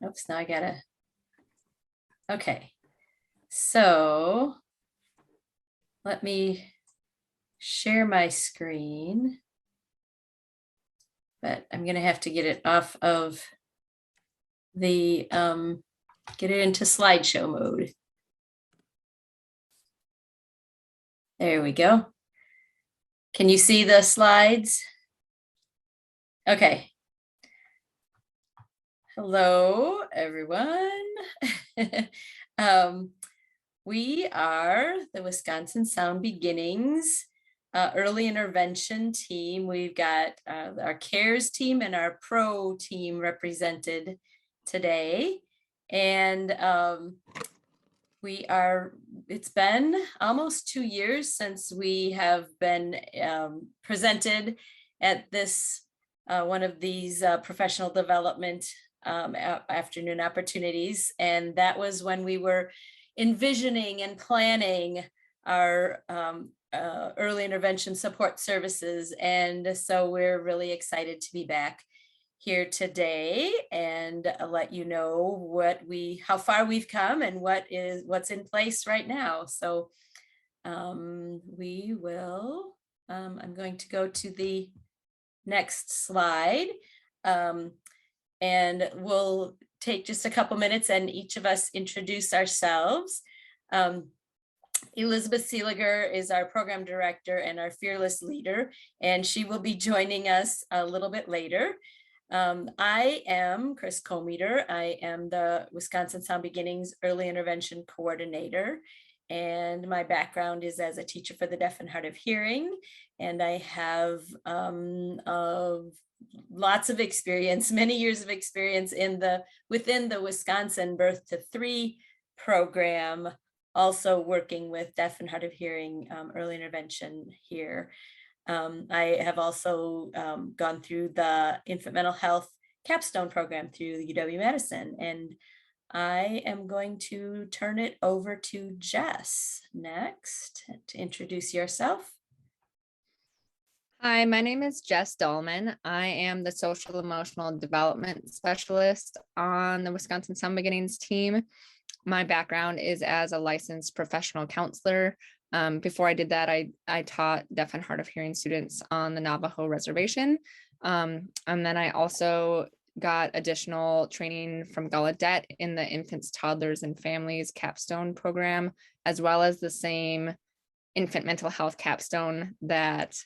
Oops, now I gotta, okay. So let me share my screen, but I'm gonna have to get it off of the, get it into slideshow mode. There we go. Can you see the slides? Okay. Hello, everyone. We are the Wisconsin Sound Beginnings early intervention team. We've got our CARES team and our PRO team represented today. And it's been almost 2 years since we have been presented at this one of these professional development afternoon opportunities. And that was when we were envisioning and planning our early intervention support services. And so we're really excited to be back here today and let you know how far we've come and what's in place right now. So we will, I'm going to go to the next slide. And we'll take just a couple minutes and each of us introduce ourselves. Elizabeth Seliger is our program director and our fearless leader, and she will be joining us a little bit later. I am Chris Cometer. I am the Wisconsin Sound Beginnings Early Intervention Coordinator, and my background is as a teacher for the deaf and hard of hearing, and I have lots of experience, many years of experience within the Wisconsin Birth to 3 program, also working with deaf and hard of hearing early intervention here. I have also gone through the infant mental health capstone program through UW-Madison, and I am going to turn it over to Jess next to introduce yourself. Hi, my name is Jess Dahlman. I am the social emotional development specialist on the Wisconsin Sound Beginnings team. My background is as a licensed professional counselor. Before I did that, I taught deaf and hard of hearing students on the Navajo reservation. And then I also got additional training from Gallaudet in the Infants, Toddlers, and Families capstone program, as well as the same infant mental health capstone that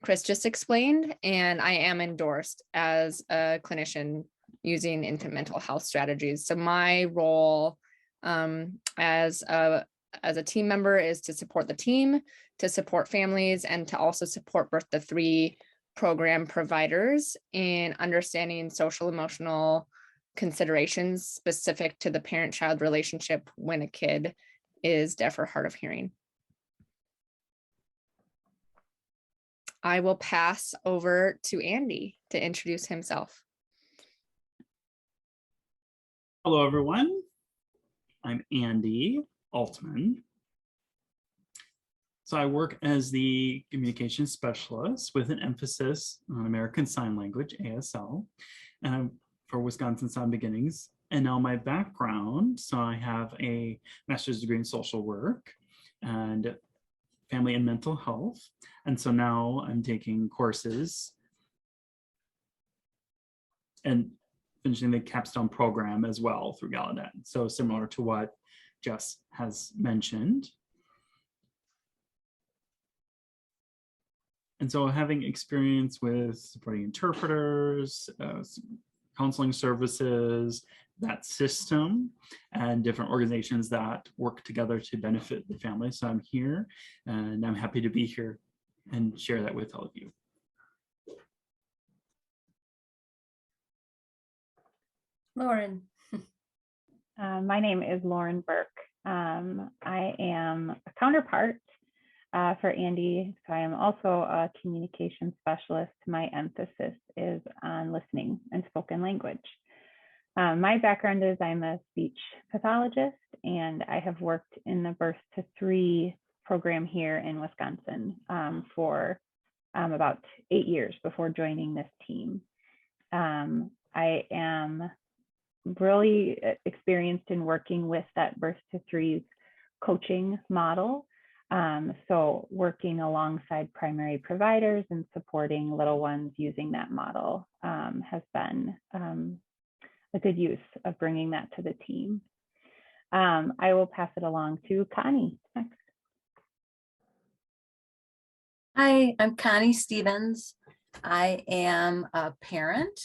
Chris just explained, and I am endorsed as a clinician using infant mental health strategies. So my role as a team member is to support the team, to support families, and to also support Birth to 3 program providers in understanding social emotional considerations specific to the parent-child relationship when a kid is deaf or hard of hearing. I will pass over to Andy to introduce himself. Hello, everyone. I'm Andy Altman. So I work as the communication specialist with an emphasis on American Sign Language, ASL, and I'm for Wisconsin Sound Beginnings. And now my background, so I have a master's degree in social work and family and mental health. And so now I'm taking courses and finishing the capstone program as well through Gallaudet. So similar to what Jess has mentioned. And so having experience with supporting interpreters, counseling services, that system, and different organizations that work together to benefit the family. So I'm here and I'm happy to be here and share that with all of you. Lauren. My name is Lauren Burke. I am a counterpart for Andy. So I am also a communication specialist. My emphasis is on listening and spoken language. My background is I'm a speech pathologist, and I have worked in the Birth to 3 program here in Wisconsin for about 8 years before joining this team. I am really experienced in working with that birth to threes coaching model. So working alongside primary providers and supporting little ones using that model has been a good use of bringing that to the team. I will pass it along to Connie next. Hi, I'm Connie Stevens. I am a parent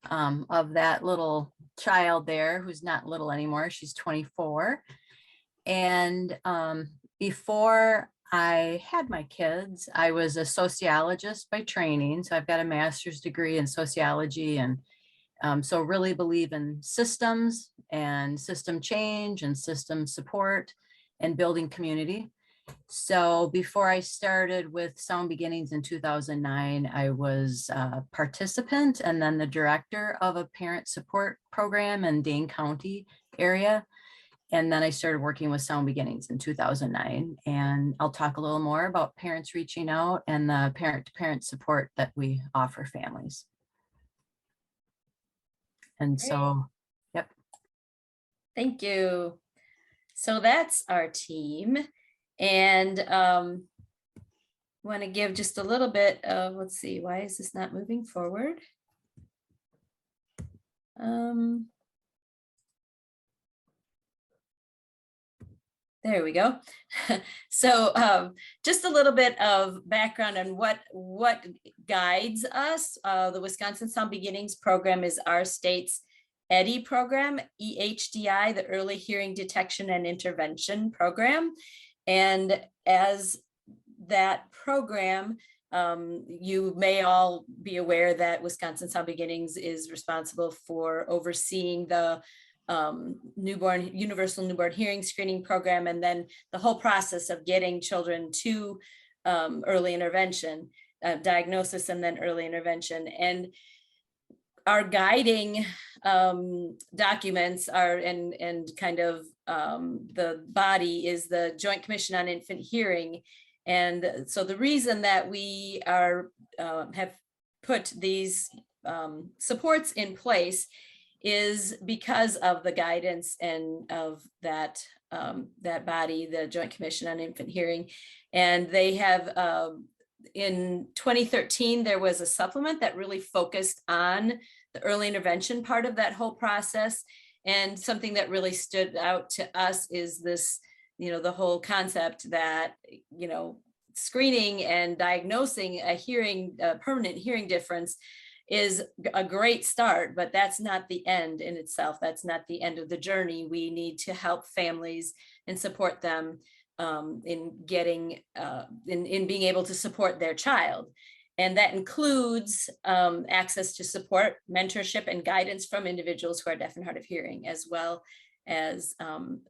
of that little child there who's not little anymore. She's 24. And before I had my kids, I was a sociologist by training. So I've got a master's degree in sociology, and so really believe in systems and system change and system support and building community. So before I started with Sound Beginnings in 2009, I was a participant and then the director of a parent support program in Dane County area. And then I started working with Sound Beginnings in 2009. And I'll talk a little more about parents reaching out and the parent-to-parent support that we offer families. And so, yep. Thank you. So that's our team. And want to give just a little bit of, let's see, why is this not moving forward? There we go. So just a little bit of background on what guides us. The Wisconsin Sound Beginnings program is our state's EHDI program, EHDI, the Early Hearing Detection and Intervention Program. And as that program, you may all be aware that Wisconsin Sound Beginnings is responsible for overseeing the universal newborn hearing screening program, and then the whole process of getting children to early intervention, diagnosis, and then early intervention. And our guiding documents are, and kind of the body is the Joint Commission on Infant Hearing. And so the reason that we are have put these supports in place is because of the guidance and of that that body, the Joint Commission on Infant Hearing. And they have in 2013, there was a supplement that really focused on the early intervention part of that whole process. And something that really stood out to us is this, the whole concept that, screening and diagnosing a permanent hearing difference is a great start, but that's not the end in itself. That's not the end of the journey. We need to help families and support them in getting, in being able to support their child. And that includes access to support, mentorship, and guidance from individuals who are deaf and hard of hearing, as well as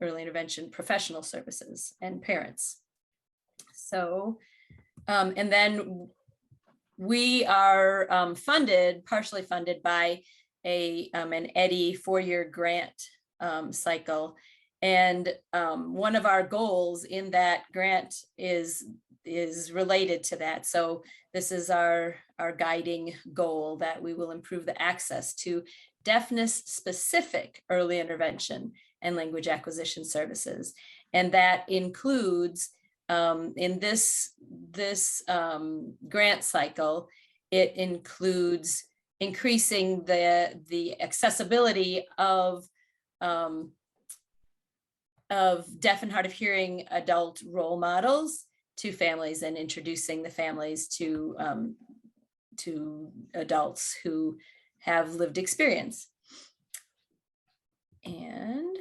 early intervention professional services and parents. So, and then we are partially funded by an EHDI 4-year grant cycle. And one of our goals in that grant is related to that. So this is our guiding goal, that we will improve the access to deafness specific early intervention and language acquisition services. And that includes in this grant cycle, it includes increasing the accessibility of deaf and hard of hearing adult role models to families, and introducing the families to adults who have lived experience. And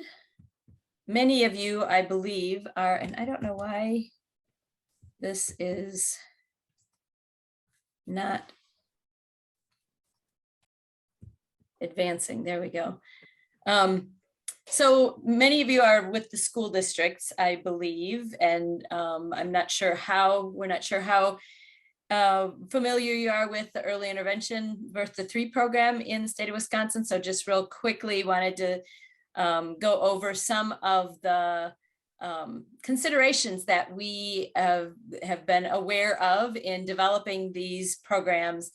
many of you, I believe, are, and I don't know why this is not advancing. There we go. So many of you are with the school districts, I believe, and we're not sure how familiar you are with the early intervention birth to 3 program in the state of Wisconsin. So just real quickly wanted to go over some of the considerations that we have been aware of in developing these programs.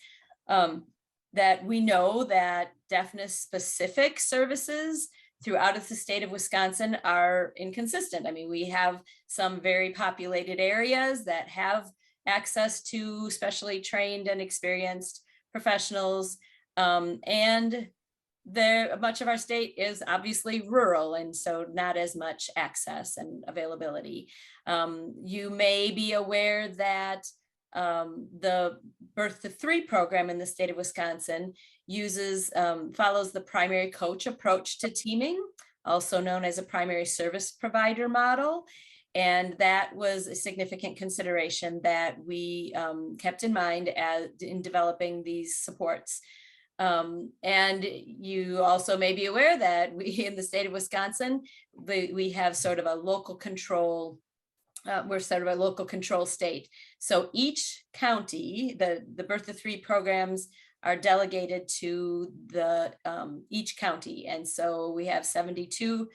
that we know that deafness specific services throughout the state of Wisconsin are inconsistent. I mean, we have some very populated areas that have access to specially trained and experienced professionals, and much of our state is obviously rural, and so not as much access and availability. You may be aware that the Birth to 3 program in the state of Wisconsin follows the primary coach approach to teaming, also known as a primary service provider model. And that was a significant consideration that we kept in mind in developing these supports. And you also may be aware that we in the state of Wisconsin, we have sort of a local control. We're sort of a local control state. So each county, the Birth to 3 programs are delegated to each county. And so we have 72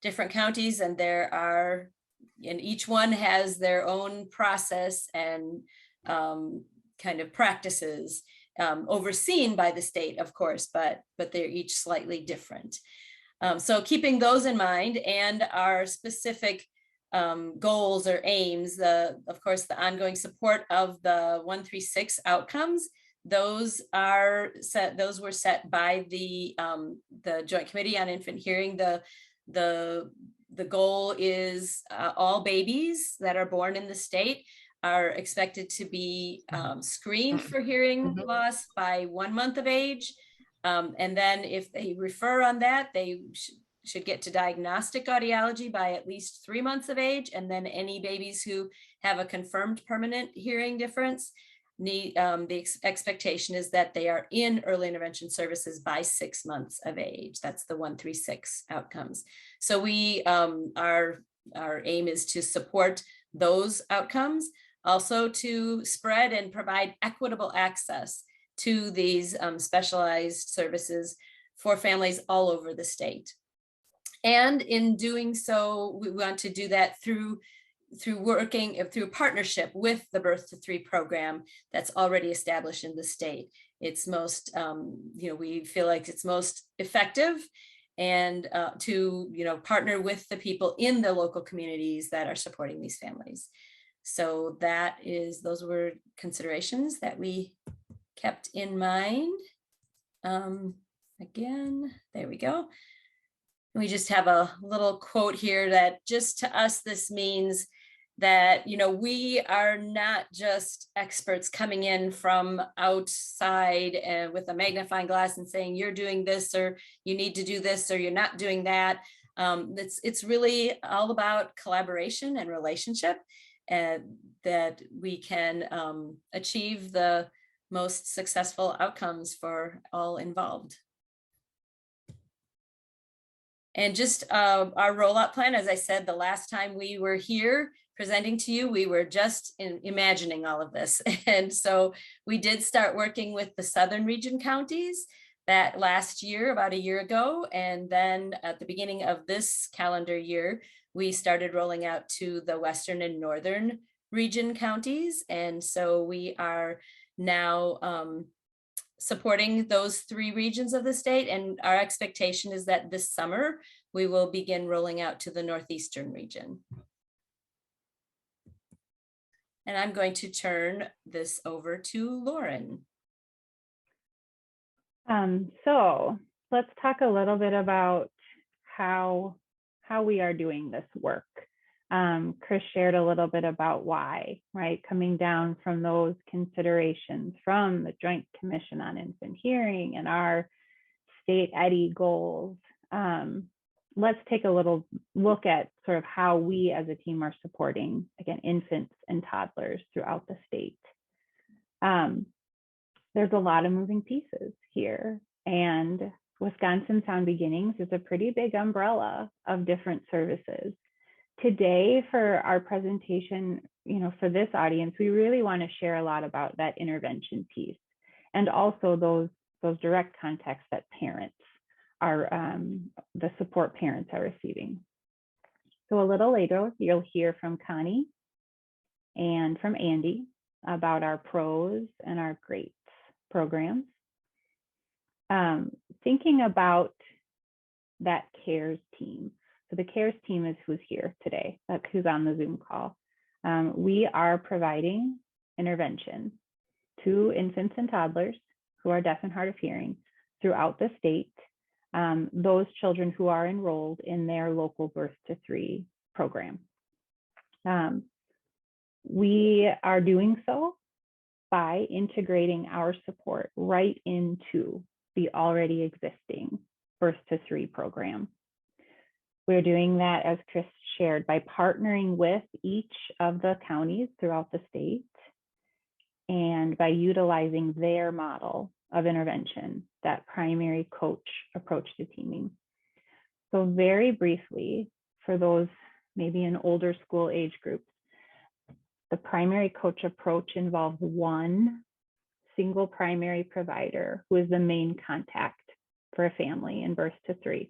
different counties, and each one has their own process and kind of practices, overseen by the state, of course, but they're each slightly different. So keeping those in mind and our specific goals or aims, of course, the ongoing support of the 136 outcomes, those were set by the Joint Committee on Infant Hearing. The goal is all babies that are born in the state are expected to be screened for hearing loss by 1 month of age. And then if they refer on that, they should get to diagnostic audiology by at least 3 months of age. And then any babies who have a confirmed permanent hearing difference the expectation is that they are in early intervention services by 6 months of age. That's the 136 outcomes. So our aim is to support those outcomes, also to spread and provide equitable access to these specialized services for families all over the state. And in doing so, we want to do that through partnership with the Birth to 3 program that's already established in the state. It's most, we feel like it's most effective, and to, partner with the people in the local communities that are supporting these families. So those were considerations that we kept in mind. Again, there we go. We just have a little quote here that just to us, this means that, we are not just experts coming in from outside and with a magnifying glass and saying, you're doing this, or you need to do this, or you're not doing that. It's really all about collaboration and relationship, and that we can achieve the most successful outcomes for all involved. And just our rollout plan, as I said, the last time we were here presenting to you, we were just imagining all of this. And so we did start working with the Southern region counties that last year, about a year ago. And then at the beginning of this calendar year, we started rolling out to the Western and Northern region counties. And so we are now supporting those 3 regions of the state. And our expectation is that this summer, we will begin rolling out to the Northeastern region. And I'm going to turn this over to Lauren. So let's talk a little bit about how we are doing this work. Chris shared a little bit about why, right? Coming down from those considerations from the Joint Commission on Infant Hearing and our state EDI goals. Let's take a little look at sort of how we as a team are supporting, again, infants and toddlers throughout the state. There's a lot of moving pieces here, and Wisconsin Sound Beginnings is a pretty big umbrella of different services. Today, for our presentation, for this audience, we really want to share a lot about that intervention piece, and also those direct contacts that parents are, the support parents are receiving. So a little later, you'll hear from Connie and from Andy about our pros and our greats programs. Thinking about that CARES team. So the CARES team is who's here today, that's who's on the Zoom call. We are providing intervention to infants and toddlers who are deaf and hard of hearing throughout the state, those children who are enrolled in their local birth to 3 program. We are doing so by integrating our support right into the already existing birth to 3 program. We're doing that, as Chris shared, by partnering with each of the counties throughout the state and by utilizing their model of intervention, that primary coach approach to teaming. So very briefly, for those maybe in older school age groups, the primary coach approach involves one single primary provider who is the main contact for a family in birth to 3.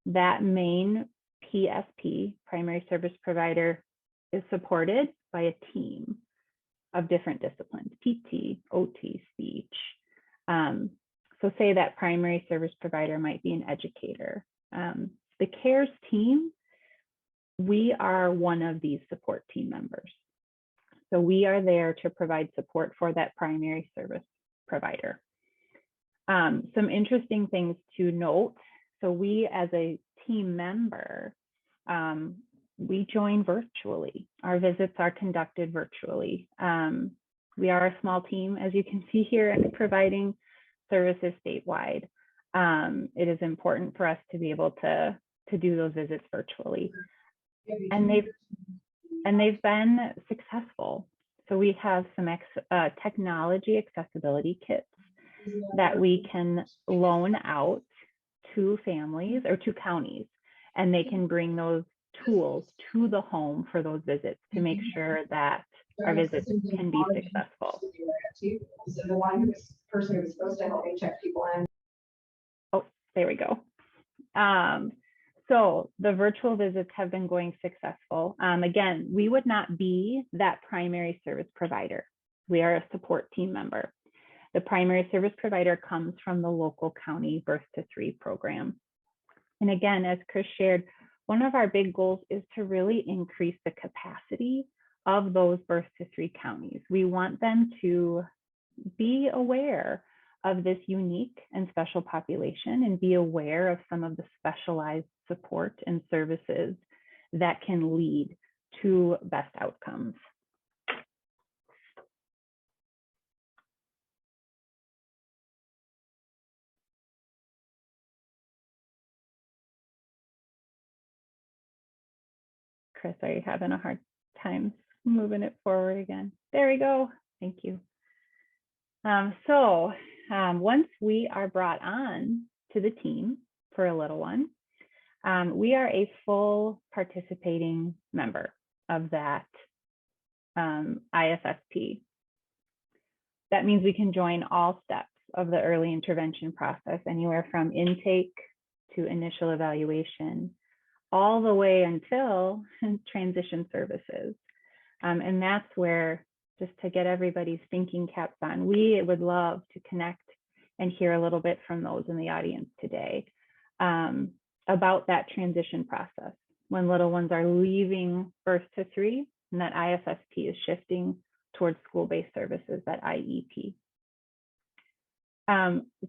That main PSP, primary service provider, is supported by a team of different disciplines, PT, OT, speech. So say that primary service provider might be an educator. The CARES team, we are one of these support team members. So we are there to provide support for that primary service provider. Some interesting things to note. So we, as a team member, we join virtually. Our visits are conducted virtually. We are a small team, as you can see here, and providing services statewide. It is important for us to be able to do those visits virtually. And they've been successful. So we have some technology accessibility kits that we can loan out to families or to counties, and they can bring those tools to the home for those visits to make sure that our visits can be successful. So the person who was supposed to help me check people in. Oh, there we go. So the virtual visits have been going successful. Again, we would not be that primary service provider. We are a support team member. The primary service provider comes from the local county birth to 3 program. And again, as Chris shared, one of our big goals is to really increase the capacity of those birth to 3 counties. We want them to be aware of this unique and special population and be aware of some of the specialized support and services that can lead to best outcomes. Chris, are you having a hard time moving it forward again? There we go. Thank you. Once we are brought on to the team for a little one, we are a full participating member of that IFSP. That means we can join all steps of the early intervention process, anywhere from intake to initial evaluation, all the way until transition services. And that's where, just to get everybody's thinking caps on, we would love to connect and hear a little bit from those in the audience today about that transition process when little ones are leaving birth to 3 and that IFSP is shifting towards school-based services, that IEP.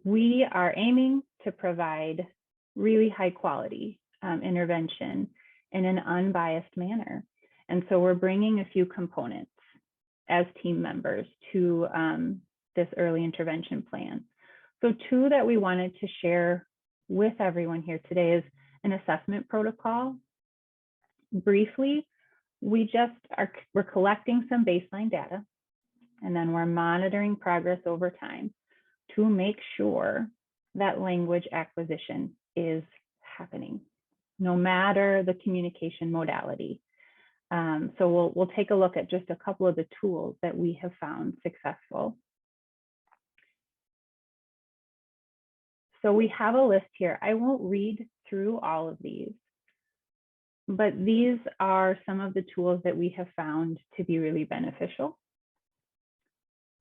We are aiming to provide really high quality intervention in an unbiased manner. And so we're bringing a few components as team members to this early intervention plan. So 2 that we wanted to share with everyone here today is an assessment protocol. Briefly, we're collecting some baseline data, and then we're monitoring progress over time to make sure that language acquisition is happening, no matter the communication modality. So we'll take a look at just a couple of the tools that we have found successful. So we have a list here. I won't read through all of these, but these are some of the tools that we have found to be really beneficial.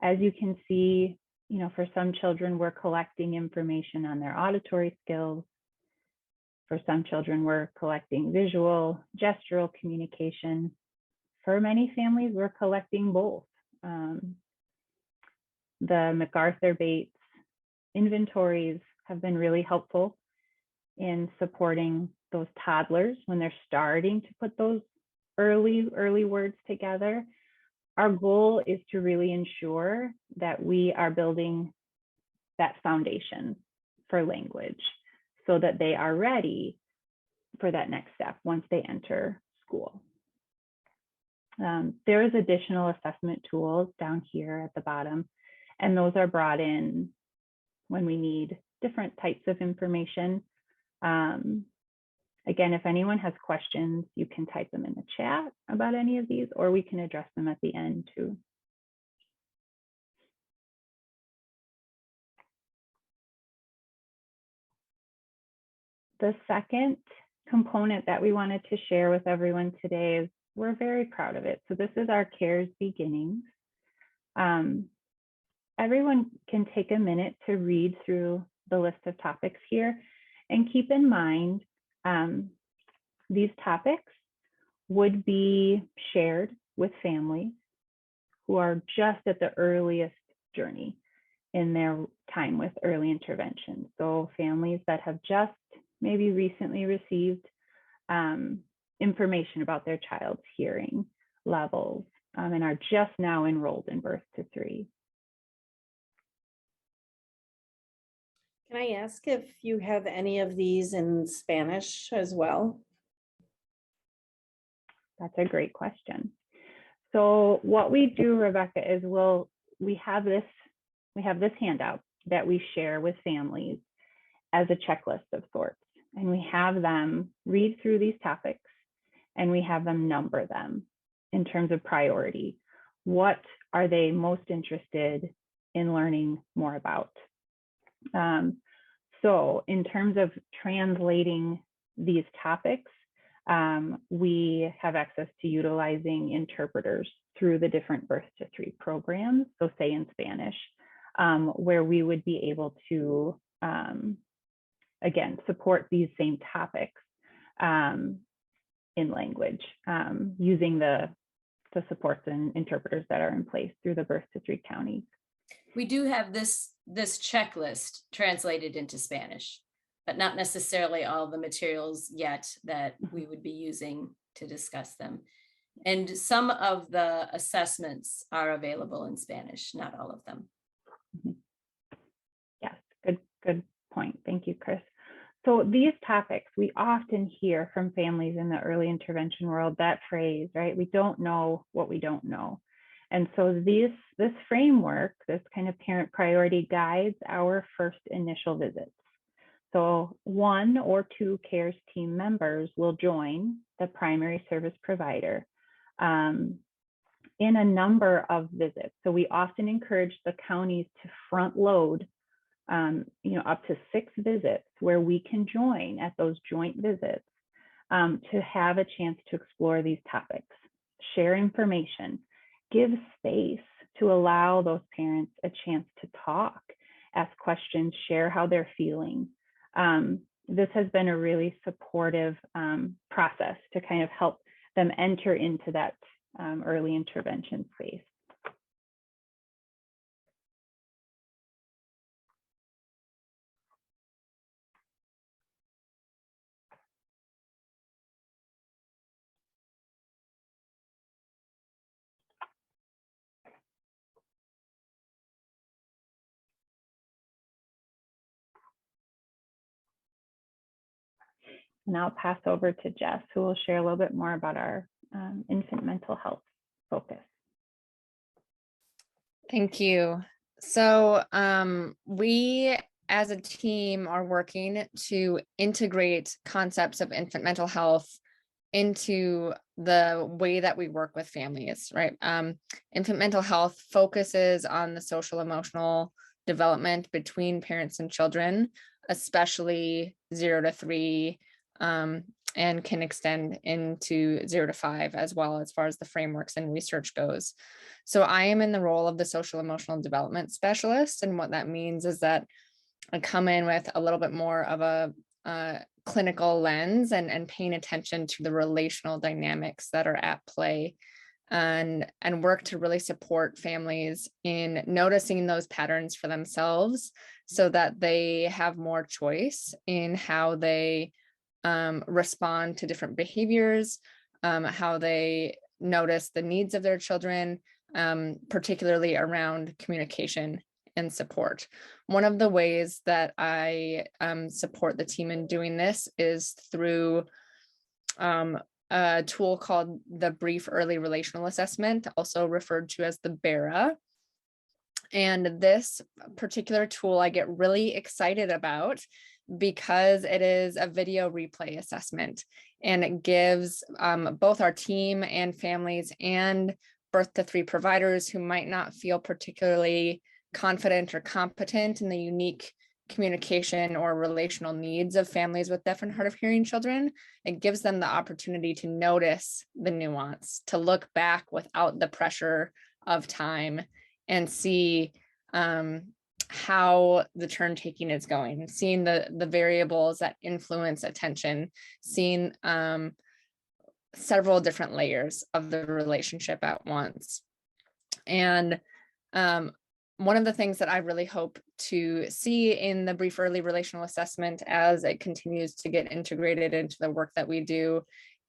As you can see, For some children, we're collecting information on their auditory skills. For some children, we're collecting visual, gestural communication. For many families, we're collecting both. The MacArthur-Bates inventories have been really helpful in supporting those toddlers when they're starting to put those early words together. Our goal is to really ensure that we are building that foundation for language so that they are ready for that next step once they enter school. There is additional assessment tools down here at the bottom, and those are brought in when we need different types of information. Again, if anyone has questions, you can type them in the chat about any of these, or we can address them at the end too. The second component that we wanted to share with everyone today is we're very proud of it. So this is our CARES beginnings. Everyone can take a minute to read through the list of topics here and keep in mind these topics would be shared with families who are just at the earliest journey in their time with early intervention. So families that have just maybe recently received information about their child's hearing levels and are just now enrolled in birth to 3. Can I ask if you have any of these in Spanish as well? That's a great question. So what we do, Rebecca, is we have this handout that we share with families as a checklist of sorts, and we have them read through these topics and we have them number them in terms of priority. What are they most interested in learning more about? So in terms of translating these topics, we have access to utilizing interpreters through the different birth to 3 programs, so say in Spanish, where we would be able to, again, support these same topics in language using the supports and interpreters that are in place through the birth to 3 counties. We do have this checklist translated into Spanish, but not necessarily all the materials yet that we would be using to discuss them. And some of the assessments are available in Spanish, not all of them. Yes, good point. Thank you, Chris. So these topics, we often hear from families in the early intervention world, that phrase, right? We don't know what we don't know. And so this framework, this kind of parent priority guides our first initial visits. So 1 or 2 CARES team members will join the primary service provider in a number of visits. So we often encourage the counties to front load up to 6 visits where we can join at those joint visits to have a chance to explore these topics, share information, give space to allow those parents a chance to talk, ask questions, share how they're feeling. This has been a really supportive process to kind of help them enter into that early intervention space. And I'll pass over to Jess, who will share a little bit more about our infant mental health focus. Thank you. So we as a team are working to integrate concepts of infant mental health into the way that we work with families, right? Infant mental health focuses on the social emotional development between parents and children, especially 0 to 3, and can extend into 0 to 5 as well, as far as the frameworks and research goes. So I am in the role of the social emotional development specialist. And what that means is that I come in with a little bit more of a clinical lens and paying attention to the relational dynamics that are at play, and work to really support families in noticing those patterns for themselves so that they have more choice in how they respond to different behaviors, how they notice the needs of their children, particularly around communication and support. One of the ways that I support the team in doing this is through a tool called the Brief Early Relational Assessment, also referred to as the BERA. And this particular tool I get really excited about because it is a video replay assessment, and it gives both our team and families and birth to 3 providers who might not feel particularly confident or competent in the unique communication or relational needs of families with deaf and hard of hearing children. It gives them the opportunity to notice the nuance, to look back without the pressure of time and see how the turn taking is going, seeing the variables that influence attention, seeing several different layers of the relationship at once. And one of the things that I really hope to see in the Brief Early Relational Assessment as it continues to get integrated into the work that we do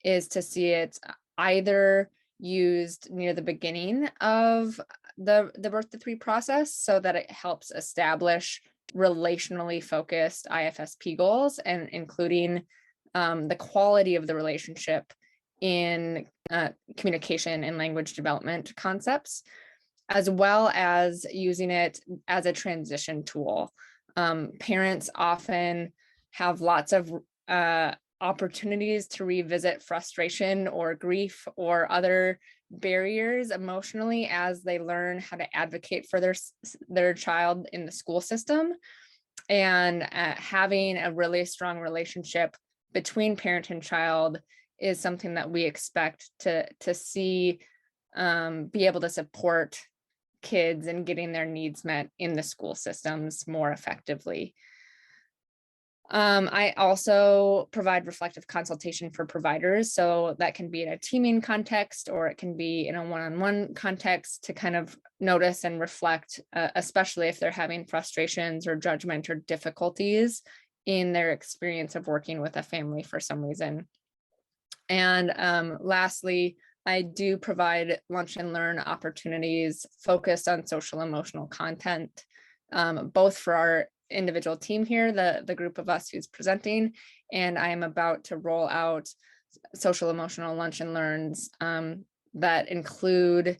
is to see it either used near the beginning of the birth to 3 process so that it helps establish relationally focused IFSP goals, and including the quality of the relationship in communication and language development concepts, as well as using it as a transition tool. Parents often have lots of opportunities to revisit frustration or grief or other barriers emotionally as they learn how to advocate for their child in the school system. And having a really strong relationship between parent and child is something that we expect to see be able to support kids and getting their needs met in the school systems more effectively. I also provide reflective consultation for providers. So that can be in a teaming context, or it can be in a one-on-one context to kind of notice and reflect, especially if they're having frustrations or judgment or difficulties in their experience of working with a family for some reason. And lastly, I do provide lunch and learn opportunities focused on social emotional content, both for our individual team here, the group of us who's presenting, and I am about to roll out social emotional lunch and learns that include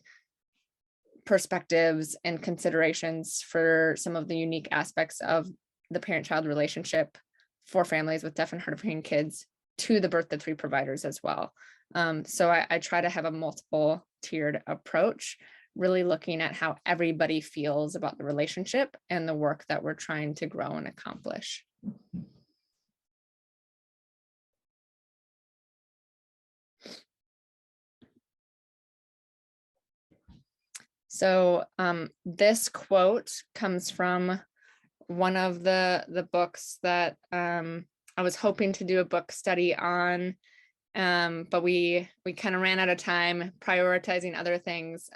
perspectives and considerations for some of the unique aspects of the parent-child relationship for families with deaf and hard of hearing kids to the birth to 3 providers as well. So I try to have a multiple tiered approach, really looking at how everybody feels about the relationship and the work that we're trying to grow and accomplish. So this quote comes from one of the books that I was hoping to do a book study on, but we kind of ran out of time prioritizing other things.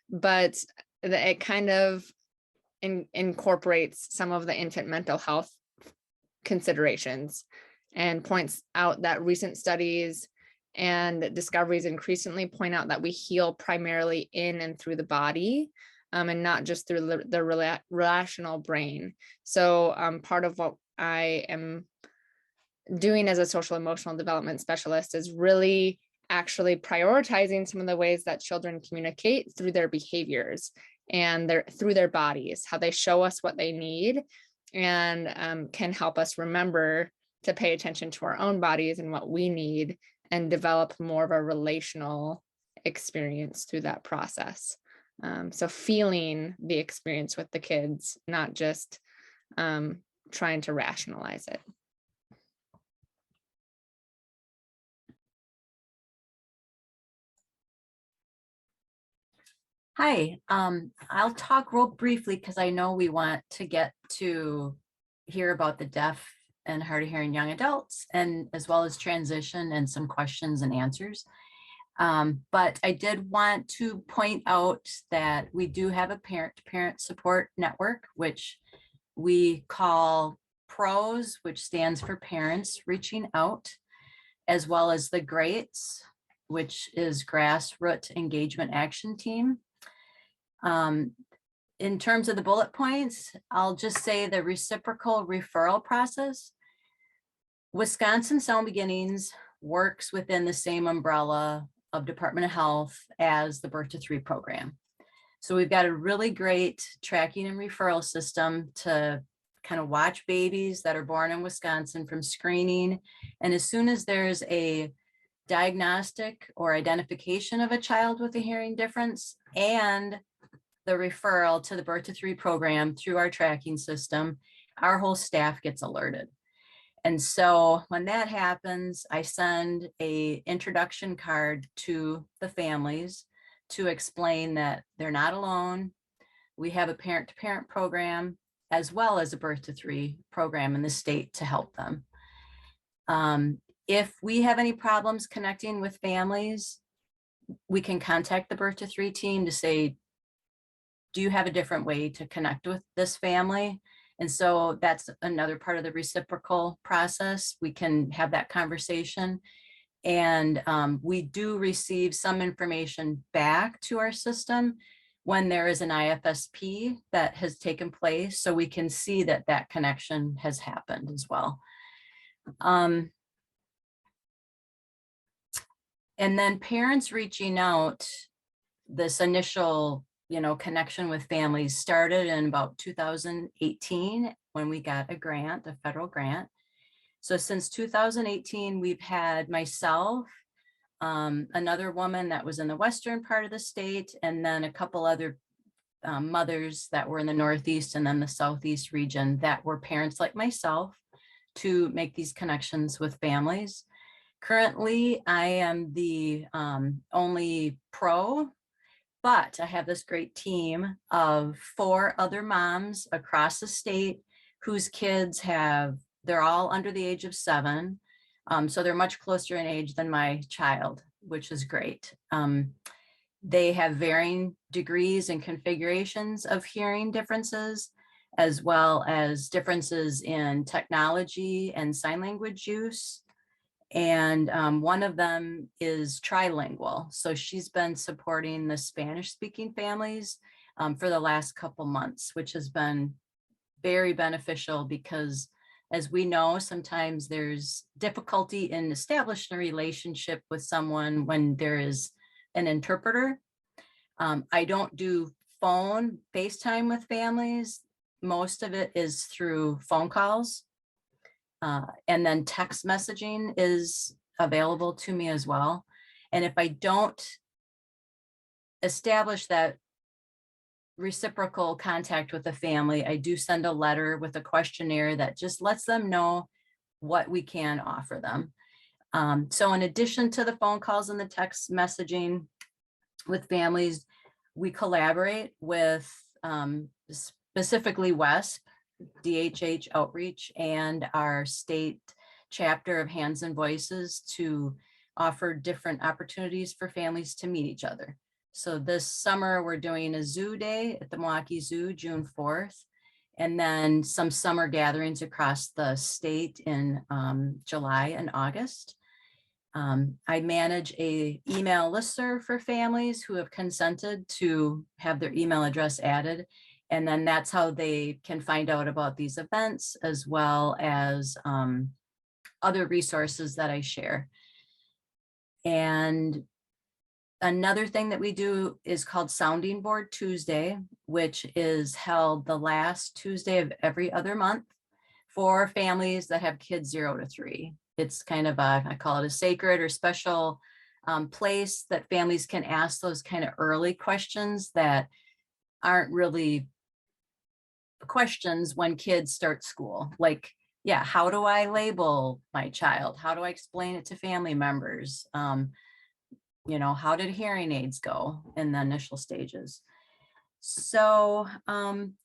But it kind of incorporates some of the infant mental health considerations and points out that recent studies and discoveries increasingly point out that we heal primarily in and through the body, and not just through the relational brain. So part of what I am doing as a social emotional development specialist is really actually prioritizing some of the ways that children communicate through their behaviors and through their bodies, how they show us what they need, and can help us remember to pay attention to our own bodies and what we need, and develop more of a relational experience through that process. So feeling the experience with the kids, not just trying to rationalize it. Hi, I'll talk real briefly because I know we want to get to hear about the deaf and hard of hearing young adults, and as well as transition and some questions and answers. But I did want to point out that we do have a parent-to-parent support network, which we call PROS, which stands for Parents Reaching Out, as well as the GREATS, which is Grassroots Engagement Action Team. In terms of the bullet points, I'll just say the reciprocal referral process. Wisconsin Sound Beginnings works within the same umbrella of Department of Health as the Birth to 3 program. So we've got a really great tracking and referral system to kind of watch babies that are born in Wisconsin from screening. And as soon as there's a diagnostic or identification of a child with a hearing difference and the referral to the Birth to 3 program through our tracking system, our whole staff gets alerted. And so when that happens, I send a introduction card to the families to explain that they're not alone. We have a parent-to-parent program as well as a Birth to 3 program in the state to help them. If we have any problems connecting with families, we can contact the Birth to 3 team to say, do you have a different way to connect with this family? And so that's another part of the reciprocal process. We can have that conversation. And we do receive some information back to our system when there is an IFSP that has taken place, so we can see that that connection has happened as well. And then parents reaching out, this initial connection with families started in about 2018 when we got a grant, a federal grant. So since 2018, we've had myself, another woman that was in the western part of the state, and then a couple other mothers that were in the Northeast and then the Southeast region that were parents like myself to make these connections with families. Currently, I am the only pro, but I have this great team of 4 other moms across the state whose kids they're all under the age of 7. So they're much closer in age than my child, which is great. They have varying degrees and configurations of hearing differences, as well as differences in technology and sign language use. And one of them is trilingual. So she's been supporting the Spanish speaking families for the last couple months, which has been very beneficial because, as we know, sometimes there's difficulty in establishing a relationship with someone when there is an interpreter. I don't do phone FaceTime with families. Most of it is through phone calls. And then text messaging is available to me as well. And if I don't establish that reciprocal contact with the family, I do send a letter with a questionnaire that just lets them know what we can offer them. So in addition to the phone calls and the text messaging with families, we collaborate with specifically WSB, DHH Outreach, and our state chapter of Hands and Voices to offer different opportunities for families to meet each other. So this summer, we're doing a zoo day at the Milwaukee Zoo, June 4th, and then some summer gatherings across the state in July and August. I manage a email listserv for families who have consented to have their email address added. And then that's how they can find out about these events, as well as other resources that I share. And another thing that we do is called Sounding Board Tuesday, which is held the last Tuesday of every other month for families that have kids 0 to 3. It's kind of I call it a sacred or special place that families can ask those kind of early questions that aren't really questions when kids start school. Like, yeah, how do I label my child? How do I explain it to family members? you know, how did hearing aids go in the initial stages? So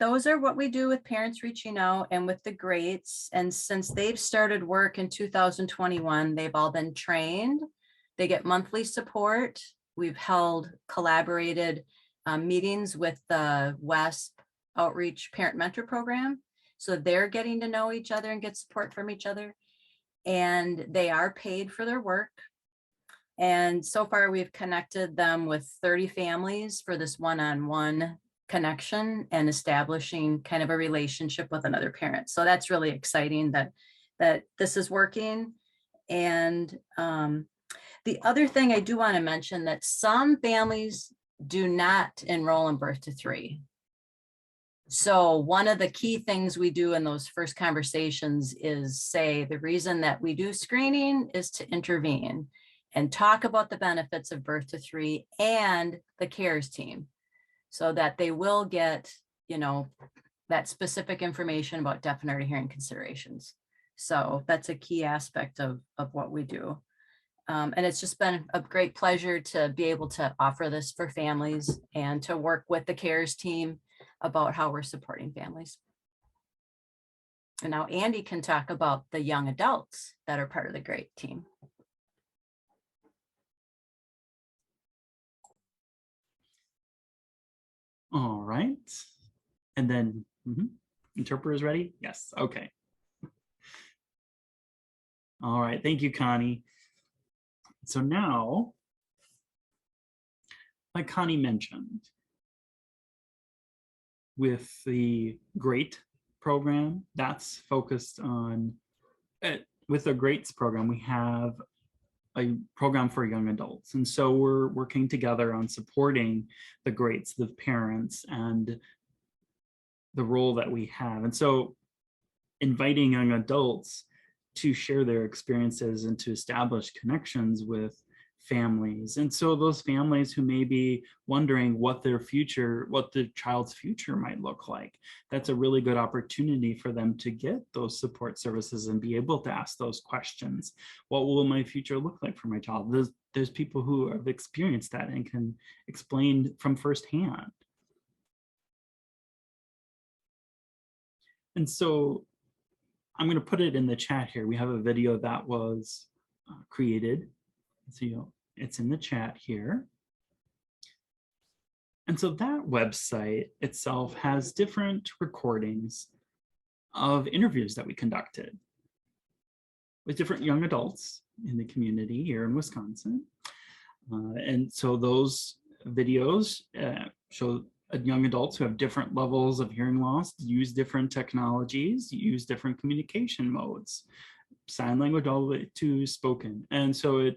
those are what we do with parents reaching out and with the greats. And since they've started work in 2021, they've all been trained. They get monthly support. We've held collaborated meetings with the WSB Outreach Parent Mentor Program. So they're getting to know each other and get support from each other. And they are paid for their work. And so far we've connected them with 30 families for this one-on-one connection and establishing kind of a relationship with another parent. So that's really exciting that this is working. And the other thing I do want to mention that some families do not enroll in birth to 3. So one of the key things we do in those first conversations is say the reason that we do screening is to intervene and talk about the benefits of birth to 3 and the CARES team so that they will get, you know, that specific information about deaf and hard of hearing considerations. So that's a key aspect of what we do. And it's just been a great pleasure to be able to offer this for families and to work with the CARES team about how we're supporting families. And now Andy can talk about the young adults that are part of the GREAT team. All right. And then interpreters ready? Yes. Okay. All right. Thank you, Connie. So now, like Connie mentioned, with the GREAT program, that's focused on, with the GREATS program, we have a program for young adults. And so we're working together on supporting the GREATS, the parents, and the role that we have. And so inviting young adults to share their experiences and to establish connections with families. And so those families who may be wondering what their future, what the child's future might look like, that's a really good opportunity for them to get those support services and be able to ask those questions. What will my future look like for my child? There's people who have experienced that and can explain from firsthand. And so I'm going to put it in the chat here. We have a video that was created. So it's in the chat here. And so that website itself has different recordings of interviews that we conducted with different young adults in the community here in Wisconsin. And so those videos show young adults who have different levels of hearing loss, use different technologies, use different communication modes, sign language all the way to spoken. And so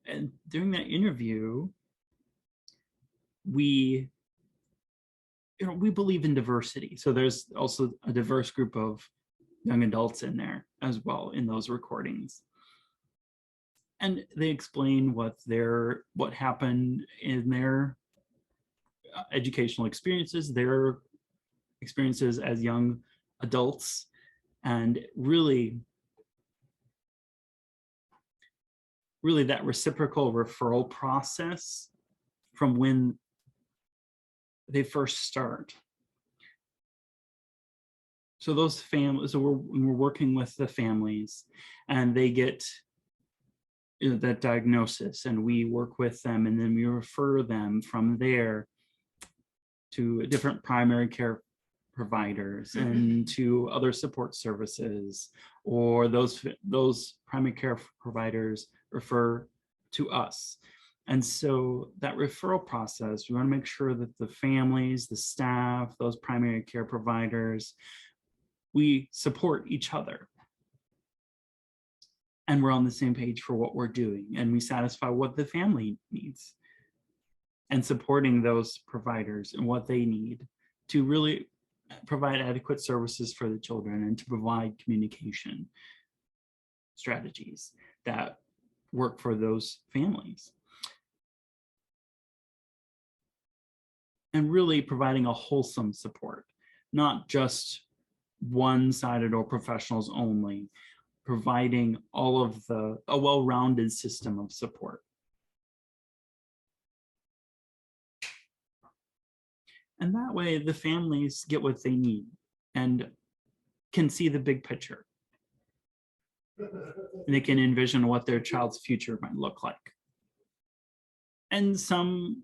and during that interview, we believe in diversity. So there's also a diverse group of young adults in there as well in those recordings. And they explain what happened in their educational experiences, their experiences as young adults, and really that reciprocal referral process from when they first start. So those families, so we're working with the families, and they get that diagnosis, and we work with them, and then we refer them from there to different primary care providers and to other support services, or those primary care providers refer to us. And so that referral process, we want to make sure that the families, the staff, those primary care providers, we support each other. And we're on the same page for what we're doing, and we satisfy what the family needs, and supporting those providers and what they need to really provide adequate services for the children and to provide communication strategies that work for those families. And really providing a wholesome support, not just one-sided or professionals only, providing all of a well-rounded system of support. And that way the families get what they need and can see the big picture. And they can envision what their child's future might look like. And some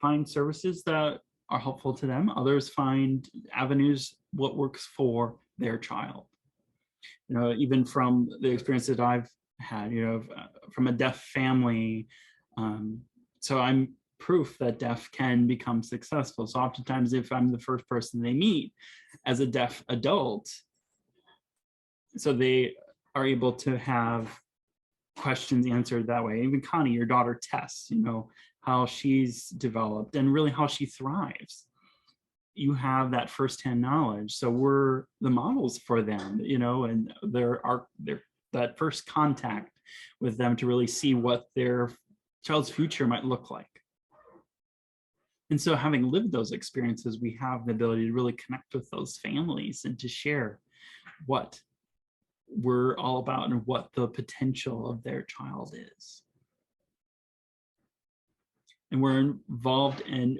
find services that are helpful to them. Others find avenues what works for their child. You know, even from the experience that I've had, you know, from a deaf family. So I'm proof that deaf can become successful. So oftentimes if I'm the first person they meet as a deaf adult, so they are able to have questions answered that way. Even Connie, your daughter Tess, you know, how she's developed and really how she thrives. You have that firsthand knowledge. So we're the models for them, you know, and they're that first contact with them to really see what their child's future might look like. And so having lived those experiences, we have the ability to really connect with those families and to share what we're all about and what the potential of their child is. And we're involved in,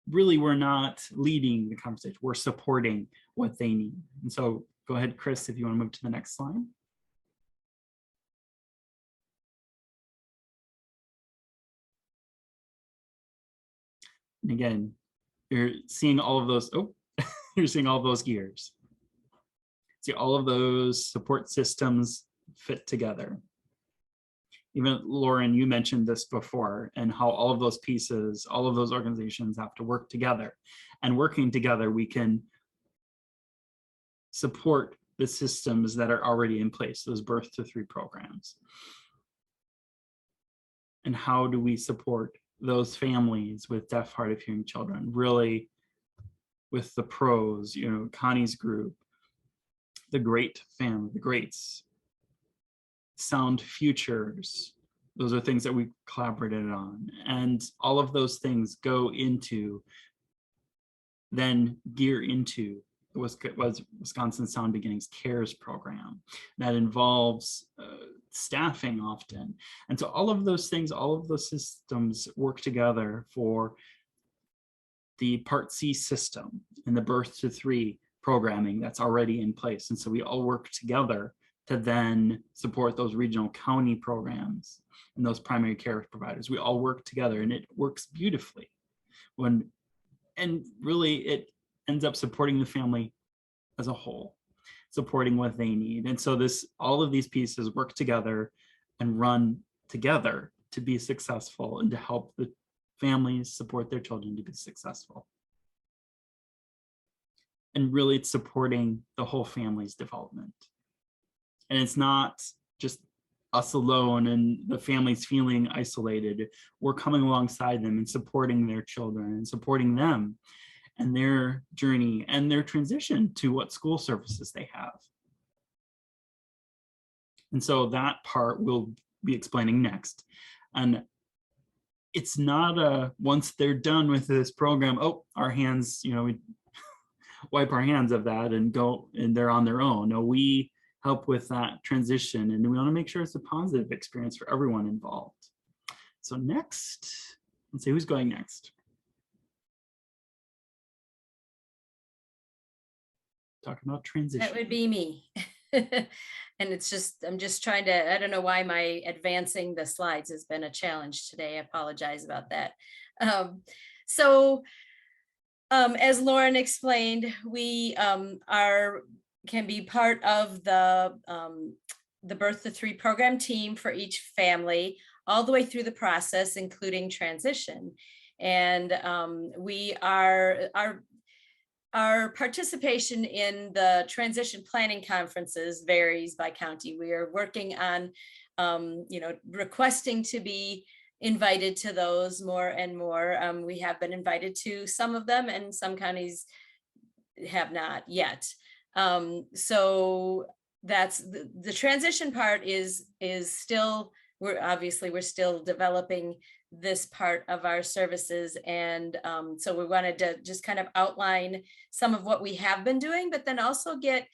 really, we're not leading the conversation, we're supporting what they need. And so go ahead, Chris, if you want to move to the next slide. And again, you're seeing all of those, you're seeing all of those gears. See all of those support systems fit together. Even Lauren, you mentioned this before, and how all of those pieces, all of those organizations have to work together. And working together, we can support the systems that are already in place, those birth to 3 programs. And how do we support those families with deaf, hard of hearing children, really with the pros, you know, Connie's group, the great family, the greats, sound futures. Those are things that we collaborated on. And all of those things go into, then gear into was Wisconsin Sound Beginnings Cares program that involves staffing often. And so all of those things, all of those systems work together for the Part C system and the birth to 3 programming that's already in place. And so we all work together to then support those regional county programs and those primary care providers. We all work together and it works beautifully. And really it ends up supporting the family as a whole, supporting what they need. And so all of these pieces work together and run together to be successful and to help the families support their children to be successful. And really it's supporting the whole family's development. And it's not just us alone and the families feeling isolated. We're coming alongside them and supporting their children and supporting them and their journey and their transition to what school services they have. And so that part we'll be explaining next. And it's not once they're done with this program, our hands, you know, we wipe our hands of that and go and they're on their own. No, we help with that transition and we want to make sure it's a positive experience for everyone involved. So next, let's see who's going next. Talking about transition. That would be me. And I'm just trying to, I don't know why my advancing the slides has been a challenge today. I apologize about that. As Lauren explained, we can be part of the Birth to 3 program team for each family, all the way through the process, including transition. And our participation in the transition planning conferences varies by county. We are working on, requesting to be invited to those more and more. We have been invited to some of them and some counties have not yet. So that's the transition part is still, we're still developing this part of our services. And so we wanted to just kind of outline some of what we have been doing, but then also get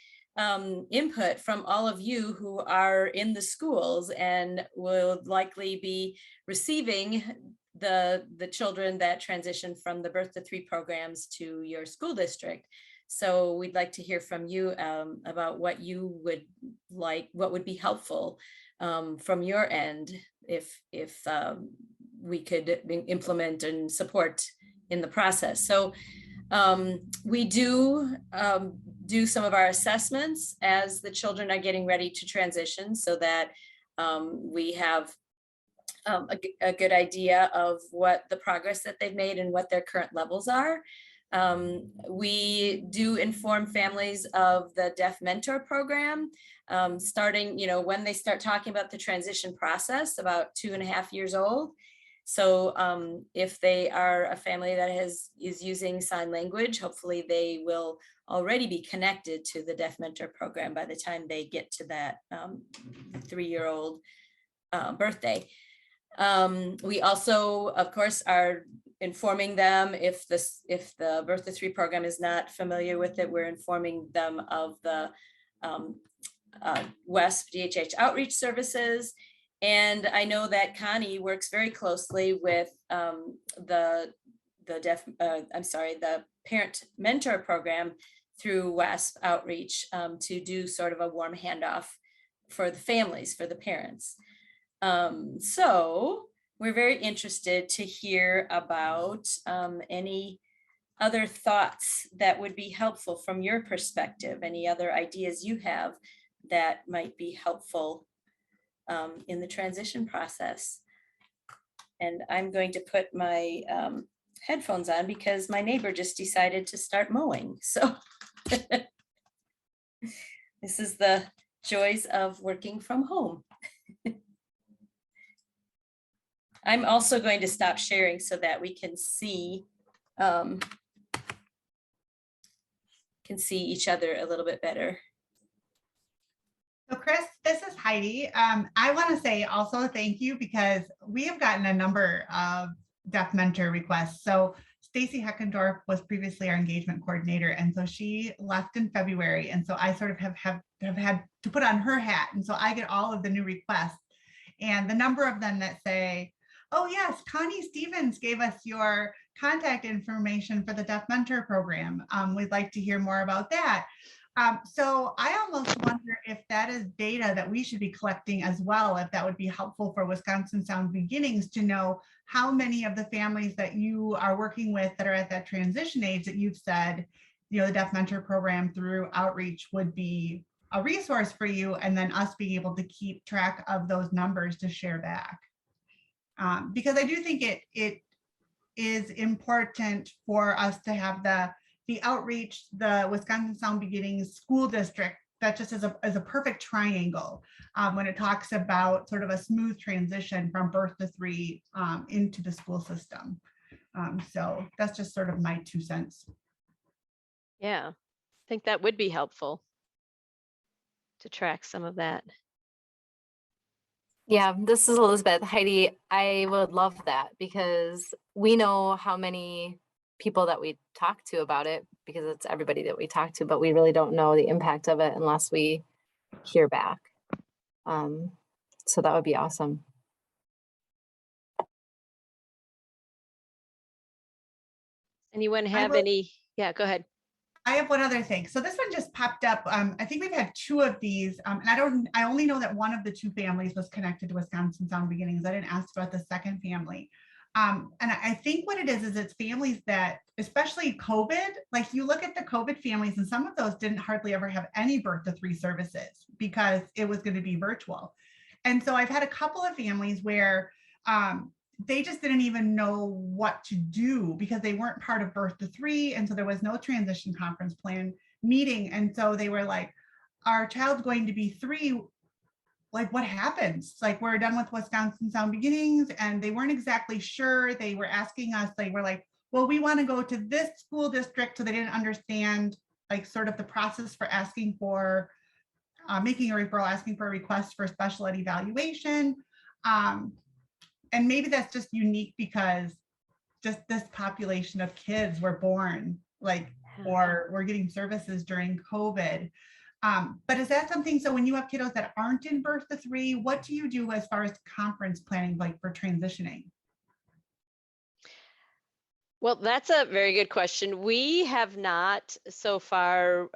input from all of you who are in the schools and will likely be receiving the children that transition from the birth to 3 programs to your school district. So we'd like to hear from you about what you would like, what would be helpful from your end if we could implement and support in the process. So we do some of our assessments as the children are getting ready to transition, so that we have a good idea of what the progress that they've made and what their current levels are. We do inform families of the Deaf Mentor Program, starting, when they start talking about the transition process, about 2.5 years old. So if they are a family that is using sign language, hopefully they will already be connected to the Deaf Mentor Program by the time they get to that 3-year-old birthday. We also, of course, are informing them if the birth to 3 program is not familiar with it. We're informing them of the WSB DHH outreach services. And I know that Connie works very closely with the parent mentor program through WSB outreach to do sort of a warm handoff for the families, for the parents. So we're very interested to hear about any other thoughts that would be helpful from your perspective, any other ideas you have that might be helpful in the transition process. And I'm going to put my headphones on because my neighbor just decided to start mowing. So this is the joys of working from home. I'm also going to stop sharing so that we can see each other a little bit better. So Chris, this is Heidi. I want to say also thank you, because we have gotten a number of Deaf Mentor requests. So Stacy Heckendorf was previously our engagement coordinator, and so she left in February, and so I sort of have had to put on her hat, and so I get all of the new requests, and the number of them that say, oh yes, Connie Stevens gave us your contact information for the Deaf Mentor Program. We'd like to hear more about that. So I almost wonder if that is data that we should be collecting as well, if that would be helpful for Wisconsin Sound Beginnings to know how many of the families that you are working with that are at that transition age that you've said, the Deaf Mentor Program through outreach would be a resource for you, and then us being able to keep track of those numbers to share back. Because I do think it is important for us to have the outreach, the Wisconsin Sound Beginnings School District, that just is a perfect triangle when it talks about sort of a smooth transition from birth to 3 into the school system. So that's just sort of my 2 cents. Yeah, I think that would be helpful to track some of that. Yeah, this is Elizabeth. Heidi, I would love that, because we know how many people that we talk to about it, because it's everybody that we talk to, but we really don't know the impact of it unless we hear back. So that would be awesome. Anyone have any? Yeah, go ahead. I have one other thing. So this one just popped up. I think we've had 2 of these, and I only know that one of the 2 families was connected to Wisconsin Sound Beginnings. I didn't ask about the second family. And I think what it is it's families that, especially COVID, like you look at the COVID families, and some of those didn't hardly ever have any birth to 3 services because it was going to be virtual. And so I've had a couple of families where they just didn't even know what to do because they weren't part of birth to 3. And so there was no transition conference plan meeting. And so they were like, our child's going to be 3. Like, what happens? Like, we're done with Wisconsin Sound Beginnings, and they weren't exactly sure. They were asking us, they were like, well, we want to go to this school district. So they didn't understand like sort of the process for asking for making a referral, asking for a request for special ed evaluation. And maybe that's just unique because just this population of kids were born like, or we're getting services during COVID. But is that something, so when you have kiddos that aren't in birth to 3, what do you do as far as conference planning, like for transitioning? Well, that's a very good question. We have not so far,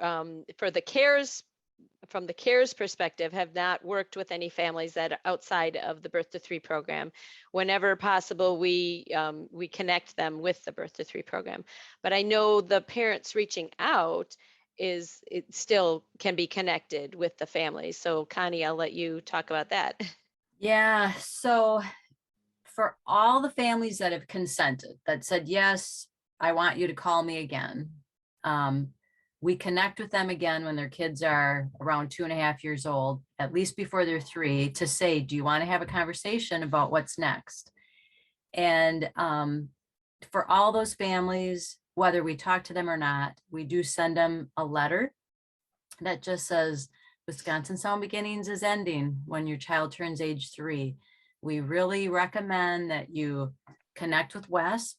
for the CARES, from the CARES perspective, have not worked with any families that are outside of the Birth to Three program. Whenever possible, we connect them with the Birth to Three program. But I know the parents reaching out it still can be connected with the families. So Connie, I'll let you talk about that. Yeah, so for all the families that have consented, that said, yes, I want you to call me again. We connect with them again when their kids are around 2.5 years old, at least before they're 3, to say, do you want to have a conversation about what's next? And for all those families, whether we talk to them or not, we do send them a letter that just says, Wisconsin Sound Beginnings is ending when your child turns age 3. We really recommend that you connect with WSB.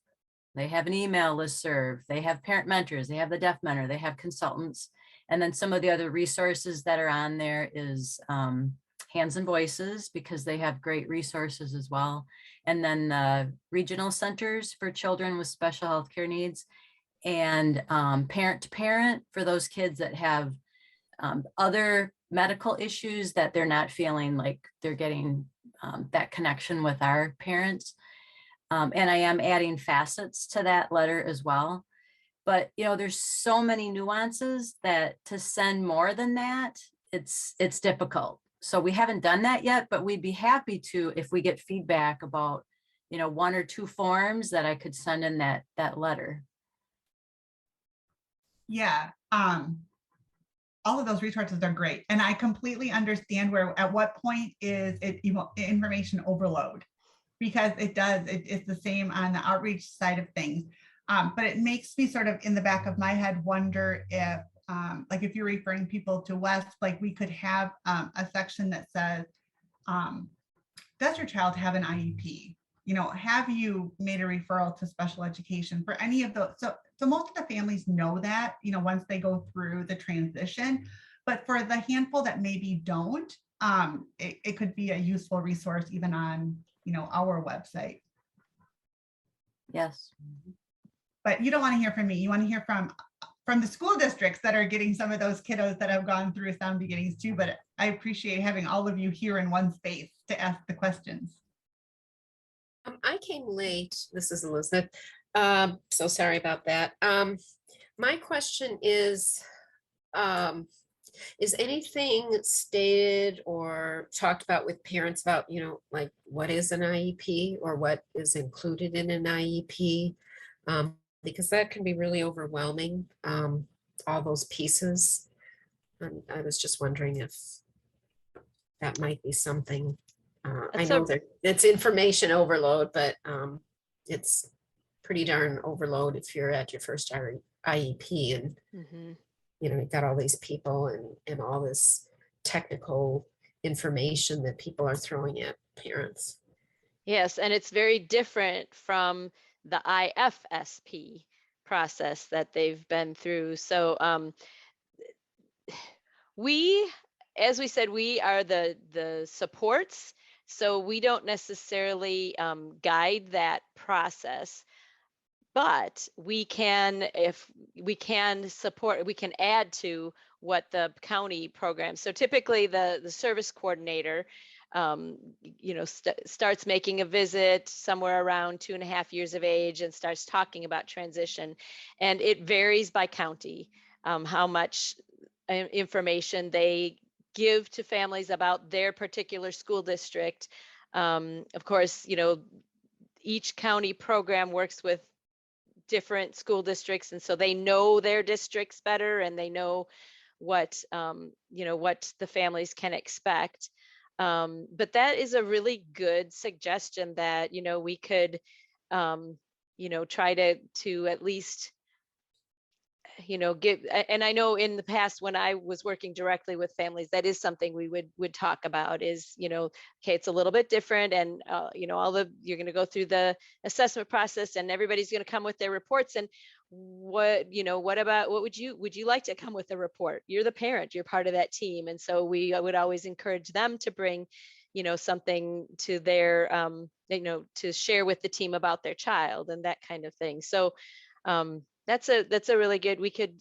They have an email listserv. They have parent mentors. They have the deaf mentor. They have consultants. And then some of the other resources that are on there is Hands and Voices, because they have great resources as well. And then the regional centers for children with special health care needs, and parent to parent for those kids that have other medical issues that they're not feeling like they're getting that connection with our parents. And I am adding facets to that letter as well. But, you know, there's so many nuances that to send more than that, it's difficult. So we haven't done that yet, but we'd be happy to, if we get feedback about, you know, 1 or 2 forms that I could send in that letter. Yeah. All of those resources are great. And I completely understand at what point is it information overload, because it's the same on the outreach side of things. But it makes me sort of in the back of my head wonder if, like if you're referring people to WSB, like we could have a section that says, does your child have an IEP? You know, have you made a referral to special education for any of those? So most of the families know that, you know, once they go through the transition, but for the handful that maybe don't, it could be a useful resource even on, you know, our website. Yes. But you don't want to hear from me. You want to hear from the school districts that are getting some of those kiddos that have gone through Sound Beginnings too. But I appreciate having all of you here in one space to ask the questions. I came late. This is Elizabeth. So sorry about that. My question is anything stated or talked about with parents about, you know, like what is an IEP or what is included in an IEP? Because that can be really overwhelming, all those pieces. I was just wondering if that might be something. I know that it's information overload, but it's pretty darn overload if you're at your first IEP and you know, you've got all these people and all this technical information that people are throwing at parents. Yes, and it's very different from the IFSP process that they've been through. So as we said, we are the supports. So we don't necessarily guide that process, but we can, if we can support, we can add to what the county program. So typically the service coordinator, you know, starts making a visit somewhere around 2.5 years of age and starts talking about transition. And it varies by county, how much information they give to families about their particular school district. Of course, you know, each county program works with different school districts, and so they know their districts better and they know what you know, what the families can expect. But that is a really good suggestion that, you know, we could you know, try to at least, you know, give. And I know in the past when I was working directly with families, that is something we would talk about is, you know, okay, it's a little bit different, and you know, you're going to go through the assessment process and everybody's going to come with their reports, and what would you like to come with a report? You're the parent, you're part of that team. And so we would always encourage them to bring, something to their, to share with the team about their child and that kind of thing. So that's a really good, we could,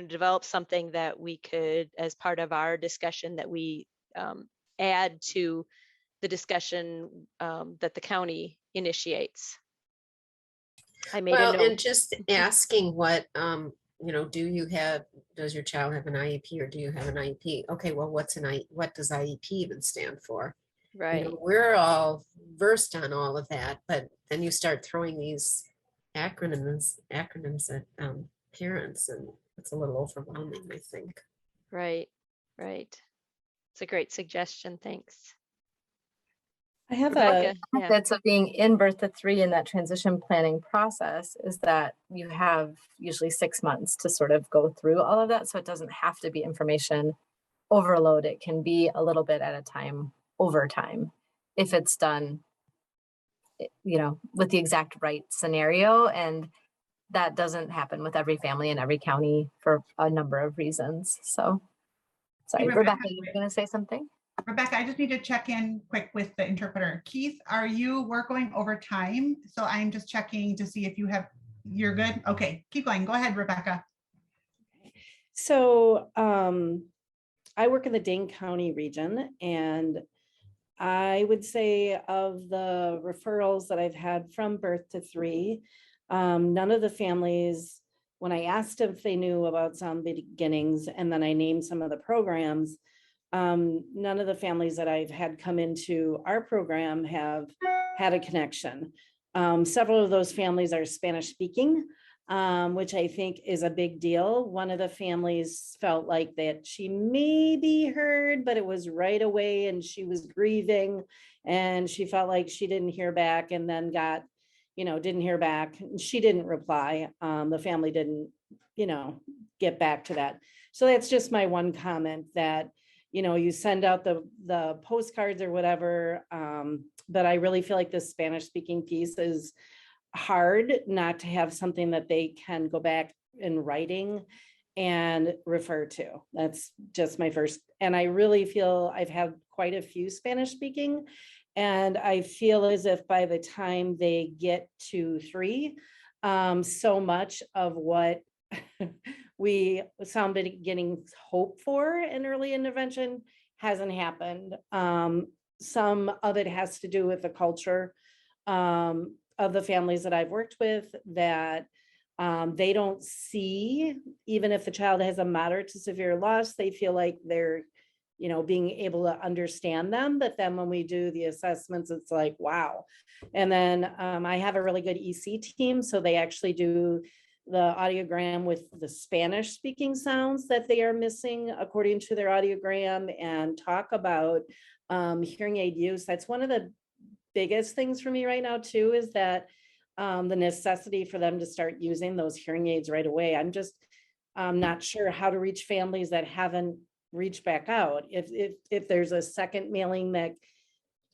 develop something that we could, as part of our discussion, that we add to the discussion that the county initiates. I made a Well, note. and just asking what, does your child have an IEP or do you have an IEP? Okay, well, what does IEP even stand for? Right. We're all versed on all of that, but then you start throwing these acronyms at parents, and it's a little overwhelming, I think. Right. It's a great suggestion. Thanks. I have Rebecca, yeah. Benefits of being in birth to 3 in that transition planning process is that you have usually 6 months to sort of go through all of that. So it doesn't have to be information overload. It can be a little bit at a time over time if it's done, with the exact right scenario. And that doesn't happen with every family in every county for a number of reasons. So, sorry, Rebecca, you were going to say something? Rebecca, I just need to check in quick with the interpreter. Keith, we're going over time. So I'm just checking to see if you're good. Okay, keep going. Go ahead, Rebecca. So I work in the Dane County region, and I would say of the referrals that I've had from birth to 3, none of the families, when I asked if they knew about Sound Beginnings, and then I named some of the programs, none of the families that I've had come into our program have had a connection. Several of those families are Spanish speaking, which I think is a big deal. One of the families felt like that she maybe heard, but it was right away, and she was grieving, and she felt like she didn't hear back, and then didn't hear back. She didn't reply. The family didn't, get back to that. So that's just my one comment, that you send out the postcards or whatever. But I really feel like the Spanish speaking piece is hard not to have something that they can go back in writing and refer to. That's just my first. And I really feel I've had quite a few Spanish speaking, and I feel as if by the time they get to 3, so much of what we Sound Beginnings hope for in early intervention hasn't happened. Some of it has to do with the culture of the families that I've worked with, that they don't see, even if the child has a moderate to severe loss, they feel like they're, being able to understand them. But then when we do the assessments, it's like, wow. And then I have a really good EC team. So they actually do the audiogram with the Spanish speaking sounds that they are missing according to their audiogram, and talk about hearing aid use. That's one of the biggest things for me right now too, is that the necessity for them to start using those hearing aids right away. I'm just not sure how to reach families that haven't reached back out. If there's a second mailing that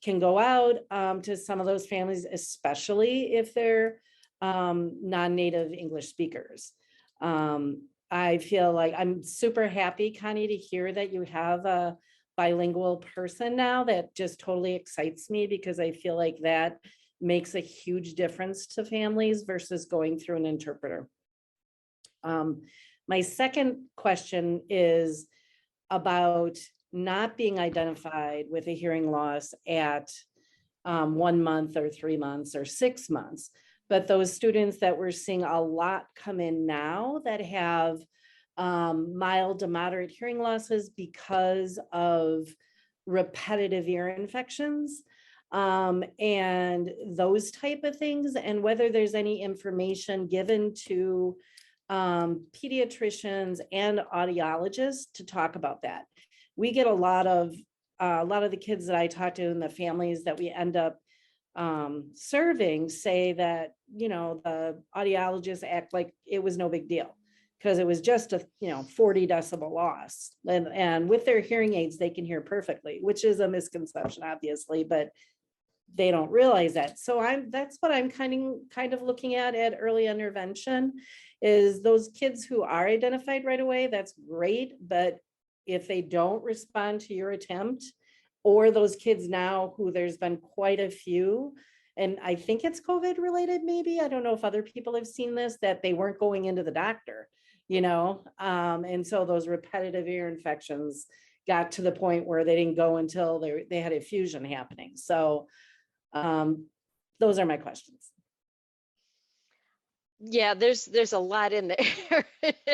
can go out to some of those families, especially if they're non-native English speakers. I feel like I'm super happy, Connie, to hear that you have a bilingual person now. That just totally excites me, because I feel like that makes a huge difference to families versus going through an interpreter. My second question is about not being identified with a hearing loss at 1 month or 3 months or 6 months. But those students that we're seeing a lot come in now that have mild to moderate hearing losses because of repetitive ear infections and those type of things, and whether there's any information given to pediatricians and audiologists to talk about that. We get a lot of the kids that I talk to and the families that we end up serving say that, the audiologists act like it was no big deal because it was just a 40 decibel loss, and with their hearing aids they can hear perfectly, which is a misconception obviously, but they don't realize that. So that's what I'm kind of looking at early intervention, is those kids who are identified right away. That's great, but if they don't respond to your attempt, or those kids now who there's been quite a few, and I think it's COVID related, maybe. I don't know if other people have seen this, that they weren't going into the doctor, and so those repetitive ear infections got to the point where they didn't go until they had a fusion happening. So those are my questions. Yeah, there's a lot in there.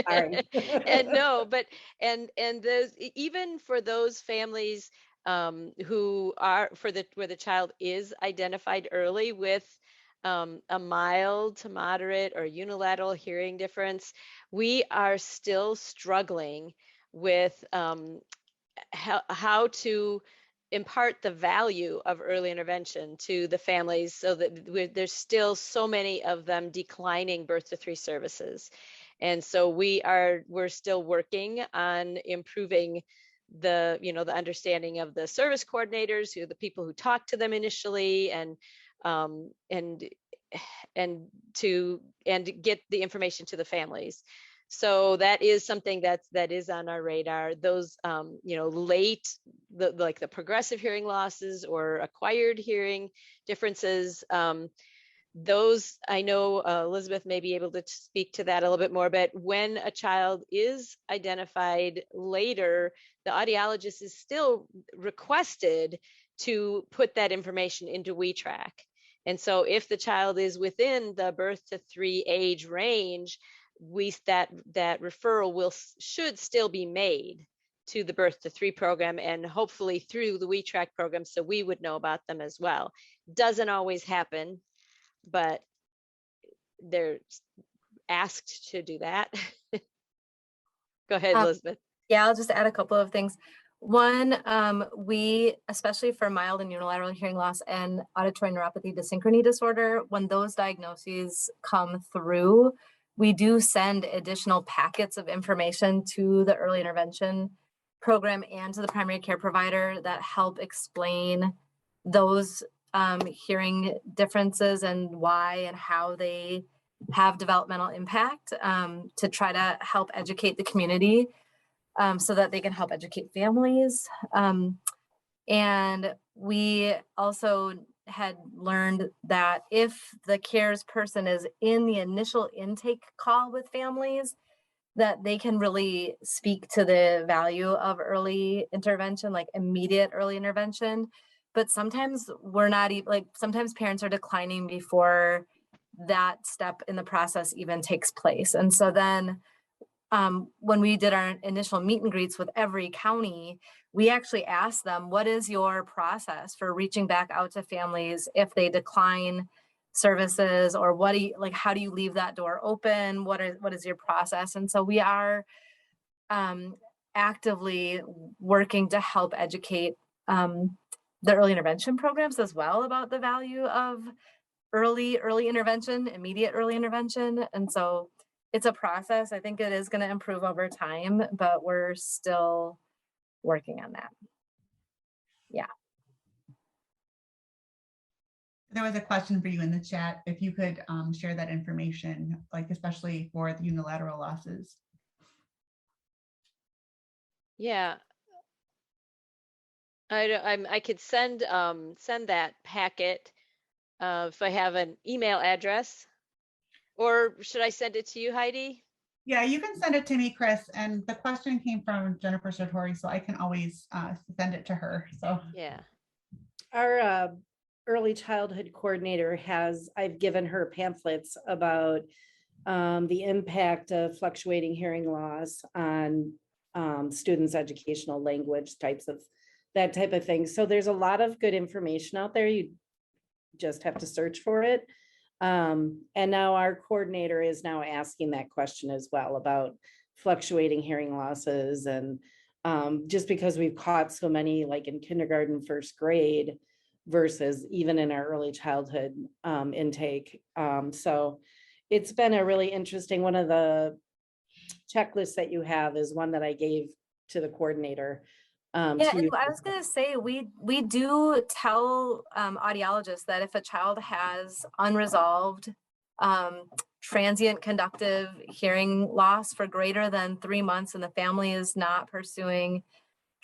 Sorry. And no, but and those even for those families who are where the child is identified early with a mild to moderate or unilateral hearing difference, we are still struggling with how to impart the value of early intervention to the families, so that there's still so many of them declining birth to 3 services. And so we're still working on improving the the understanding of the service coordinators, who are the people who talk to them initially, and get the information to the families. So that is something that is on our radar. Those late, like the progressive hearing losses or acquired hearing differences, those I know Elizabeth may be able to speak to that a little bit more, but when a child is identified later, the audiologist is still requested to put that information into WeTrack. And so if the child is within the birth to 3 age range, that referral should still be made to the birth to 3 program, and hopefully through the WeTrack program, so we would know about them as well. Doesn't always happen, but they're asked to do that. Go ahead, Elizabeth. Yeah, I'll just add a couple of things. One, we, especially for mild and unilateral hearing loss and auditory neuropathy dysynchrony disorder, when those diagnoses come through, we do send additional packets of information to the early intervention program and to the primary care provider that help explain those hearing differences and why and how they have developmental impact, to try to help educate the community, so that they can help educate families. And we also had learned that if the cares person is in the initial intake call with families, that they can really speak to the value of early intervention, like immediate early intervention. But sometimes we're not even, like, sometimes parents are declining before that step in the process even takes place. And so then when we did our initial meet and greets with every county, we actually asked them, what is your process for reaching back out to families if they decline services, or what do you, like, how do you leave that door open? What is your process? And so we are actively working to help educate the early intervention programs as well about the value of early intervention, immediate early intervention. And so it's a process. I think it is going to improve over time, but we're still working on that. Yeah. There was a question for you in the chat, if you could share that information, like especially for the unilateral losses. Yeah. I could send that packet if I have an email address, or should I send it to you, Heidi? Yeah, you can send it to me, Chris. And the question came from Jennifer Sartori, so I can always send it to her. So yeah, our early childhood coordinator I've given her pamphlets about the impact of fluctuating hearing loss on students' educational language that type of thing. So there's a lot of good information out there. You just have to search for it. And now our coordinator is now asking that question as well about fluctuating hearing losses. And just because we've caught so many, like in kindergarten, first grade, versus even in our early childhood intake. So it's been a really interesting, one of the checklists that you have is one that I gave to the coordinator. Yeah, and I was going to say, we do tell audiologists that if a child has unresolved transient conductive hearing loss for greater than 3 months and the family is not pursuing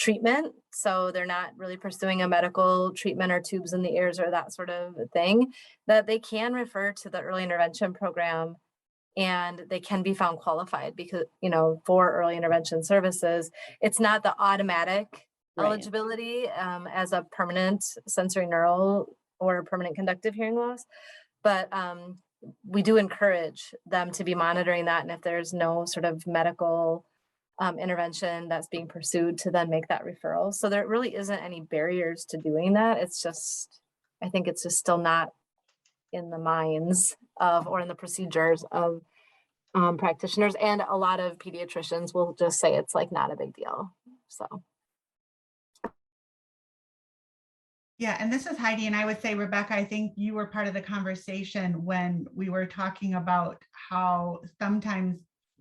treatment. So they're not really pursuing a medical treatment or tubes in the ears or that sort of thing, that they can refer to the early intervention program and they can be found qualified because, for early intervention services, it's not the automatic Right. eligibility as a permanent sensory neural or permanent conductive hearing loss. But we do encourage them to be monitoring that. And if there's no sort of medical intervention that's being pursued, to then make that referral. So there really isn't any barriers to doing that. It's just, I think it's just still not in the minds of, or in the procedures of practitioners. And a lot of pediatricians will just say it's like not a big deal. So. Yeah, and this is Heidi, and I would say, Rebecca, I think you were part of the conversation when we were talking about how sometimes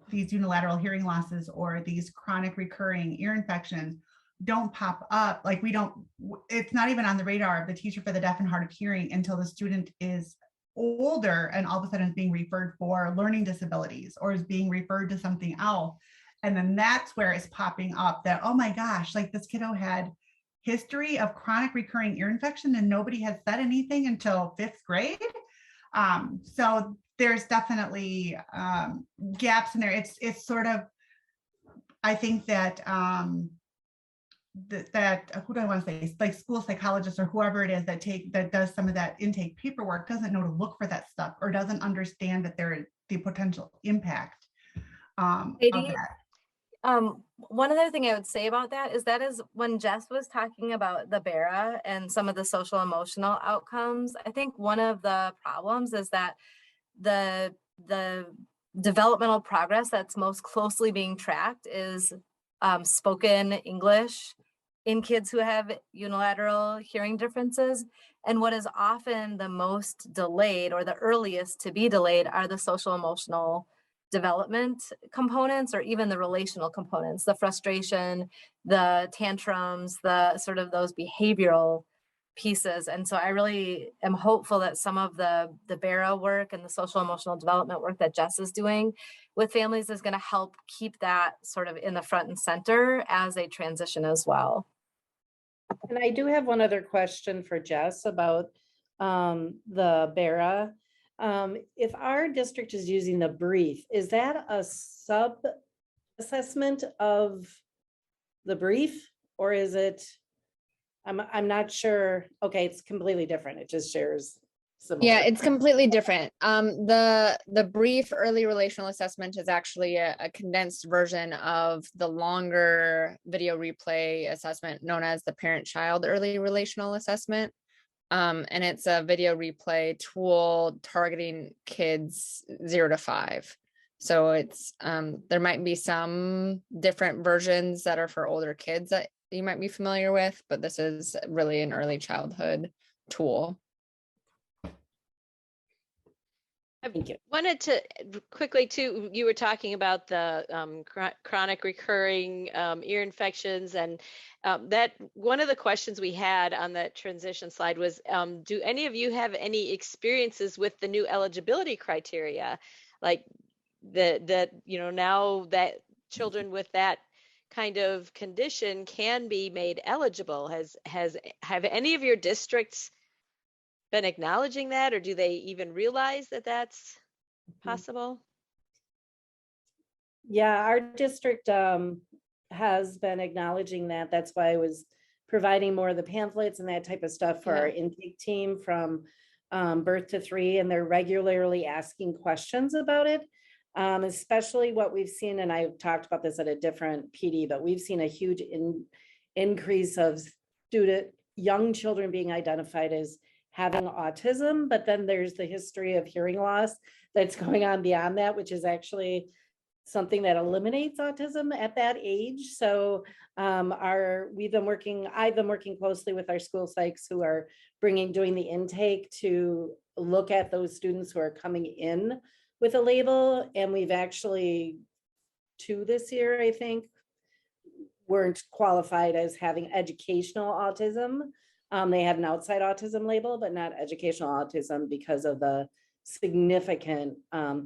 these unilateral hearing losses or these chronic recurring ear infections don't pop up. Like it's not even on the radar of the teacher for the deaf and hard of hearing until the student is older and all of a sudden is being referred for learning disabilities or is being referred to something else. And then that's where it's popping up that, oh my gosh, like this kiddo had history of chronic recurring ear infection and nobody had said anything until 5th grade. So there's definitely gaps in there. It's sort of, I think that that who do I want to say, like school psychologists or whoever it is that does some of that intake paperwork doesn't know to look for that stuff or doesn't understand that there is the potential impact of that. One other thing I would say about that is when Jess was talking about the BERA and some of the social emotional outcomes, I think one of the problems is that the developmental progress that's most closely being tracked is spoken English in kids who have unilateral hearing differences. And what is often the most delayed or the earliest to be delayed are the social emotional development components or even the relational components, the frustration, the tantrums, the sort of those behavioral pieces. And so I really am hopeful that some of the BERA work and the social emotional development work that Jess is doing with families is going to help keep that sort of in the front and center as they transition as well. And I do have one other question for Jess about the BERA. If our district is using the brief, is that a sub-assessment of the brief or is it, I'm not sure. Okay, it's completely different. It just shares similar. Yeah, it's completely different. The brief early relational assessment is actually a condensed version of the longer video replay assessment known as the parent-child early relational assessment. And it's a video replay tool targeting kids 0 to 5. So it's there might be some different versions that are for older kids that you might be familiar with, but this is really an early childhood tool. Thank you. Wanted to quickly too, you were talking about the chronic recurring ear infections, and that one of the questions we had on that transition slide was, do any of you have any experiences with the new eligibility criteria? Like that, now that children with that kind of condition can be made eligible. Have any of your districts been acknowledging that, or do they even realize that that's possible? Yeah, our district has been acknowledging that. That's why I was providing more of the pamphlets and that type of stuff for our intake team from birth to 3, and they're regularly asking questions about it. Especially what we've seen, and I've talked about this at a different PD, but we've seen a huge increase of young children being identified as having autism, but then there's the history of hearing loss that's going on beyond that, which is actually something that eliminates autism at that age. So I've been working closely with our school psychs who are doing the intake to look at those students who are coming in with a label. And we've actually 2 this year, I think, weren't qualified as having educational autism. They had an outside autism label, but not educational autism because of the significant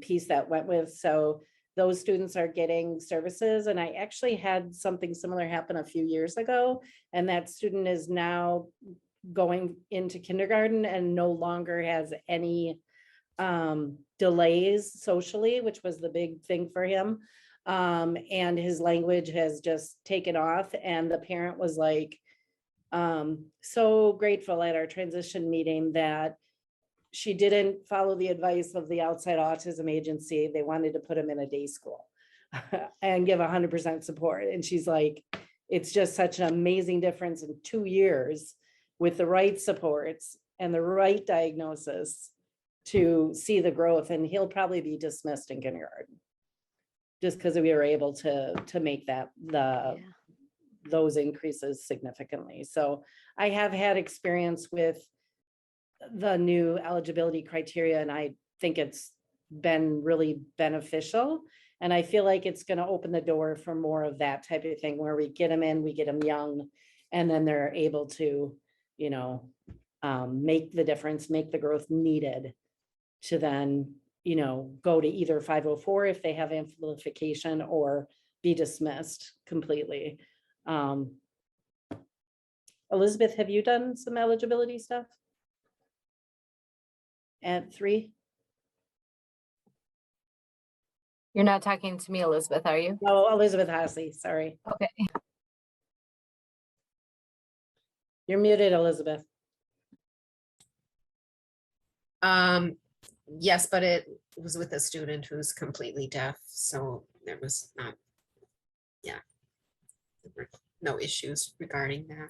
piece that went with. So those students are getting services. And I actually had something similar happen a few years ago. And that student is now going into kindergarten and no longer has any delays socially, which was the big thing for him. And his language has just taken off. And the parent was like, so grateful at our transition meeting that she didn't follow the advice of the outside autism agency. They wanted to put him in a day school and give 100% support. And she's like, it's just such an amazing difference in 2 years with the right supports and the right diagnosis to see the growth. And he'll probably be dismissed in kindergarten just because we were able to make that those increases significantly. So I have had experience with the new eligibility criteria, and I think it's been really beneficial. And I feel like it's going to open the door for more of that type of thing where we get them in, we get them young, and then they're able to, you know, make the difference, make the growth needed to then, you know, go to either 504 if they have amplification or be dismissed completely. Elizabeth, have you done some eligibility stuff at 3? You're not talking to me, Elizabeth, are you? No, Elizabeth Hassey, sorry. Okay. You're muted, Elizabeth. Yes, but it was with a student who's completely deaf, so there was not, there were no issues regarding that.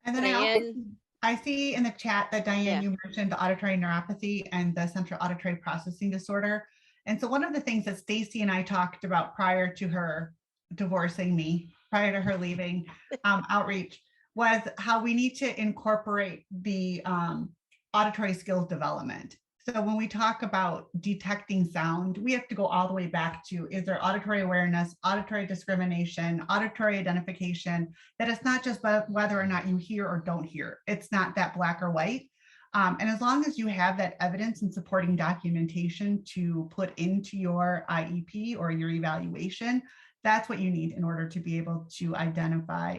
And then I see in the chat that Diane, you mentioned the auditory neuropathy and the central auditory processing disorder. And so one of the things that Stacy and I talked about prior to her divorcing me, prior to her leaving outreach, was how we need to incorporate the auditory skills development. So when we talk about detecting sound, we have to go all the way back to, is there auditory awareness, auditory discrimination, auditory identification, that it's not just whether or not you hear or don't hear. It's not that black or white. And as long as you have that evidence and supporting documentation to put into your IEP or your evaluation, that's what you need in order to be able to identify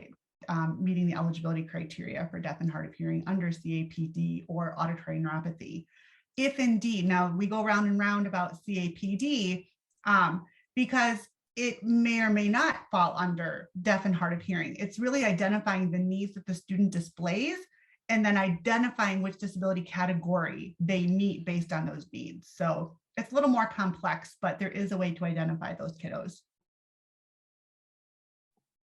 meeting the eligibility criteria for deaf and hard of hearing under CAPD or auditory neuropathy. If indeed, now we go round and round about CAPD because it may or may not fall under deaf and hard of hearing. It's really identifying the needs that the student displays and then identifying which disability category they meet based on those needs. So it's a little more complex, but there is a way to identify those kiddos.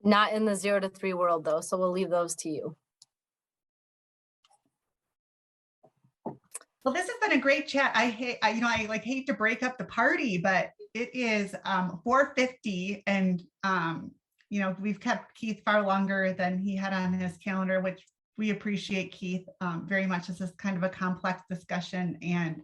Not in the 0 to 3 world though, so we'll leave those to you. Well, this has been a great chat. I hate to break up the party, but it is 4:50 and we've kept Keith far longer than he had on his calendar, which we appreciate, Keith, very much. This is kind of a complex discussion, and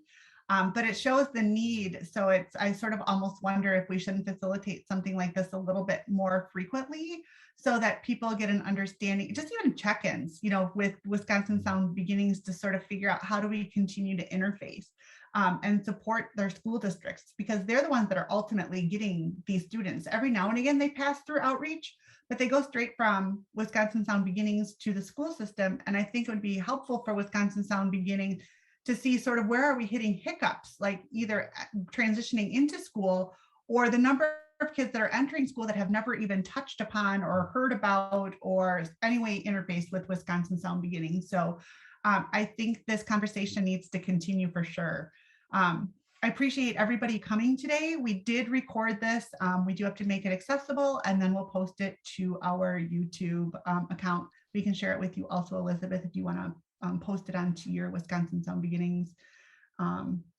but it shows the need. So I sort of almost wonder if we shouldn't facilitate something like this a little bit more frequently so that people get an understanding, just even check-ins, with Wisconsin Sound Beginnings to sort of figure out how do we continue to interface and support their school districts, because they're the ones that are ultimately getting these students. Every now and again, they pass through outreach, but they go straight from Wisconsin Sound Beginnings to the school system. And I think it would be helpful for Wisconsin Sound Beginning to see sort of where are we hitting hiccups, like either transitioning into school or the number of kids that are entering school that have never even touched upon or heard about or anyway interfaced with Wisconsin Sound Beginning. So I think this conversation needs to continue for sure. I appreciate everybody coming today. We did record this. We do have to make it accessible, and then we'll post it to our YouTube account. We can share it with you also, Elizabeth, if you want to post it onto your Wisconsin Sound Beginnings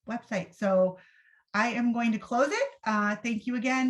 website. So I am going to close it. Thank you again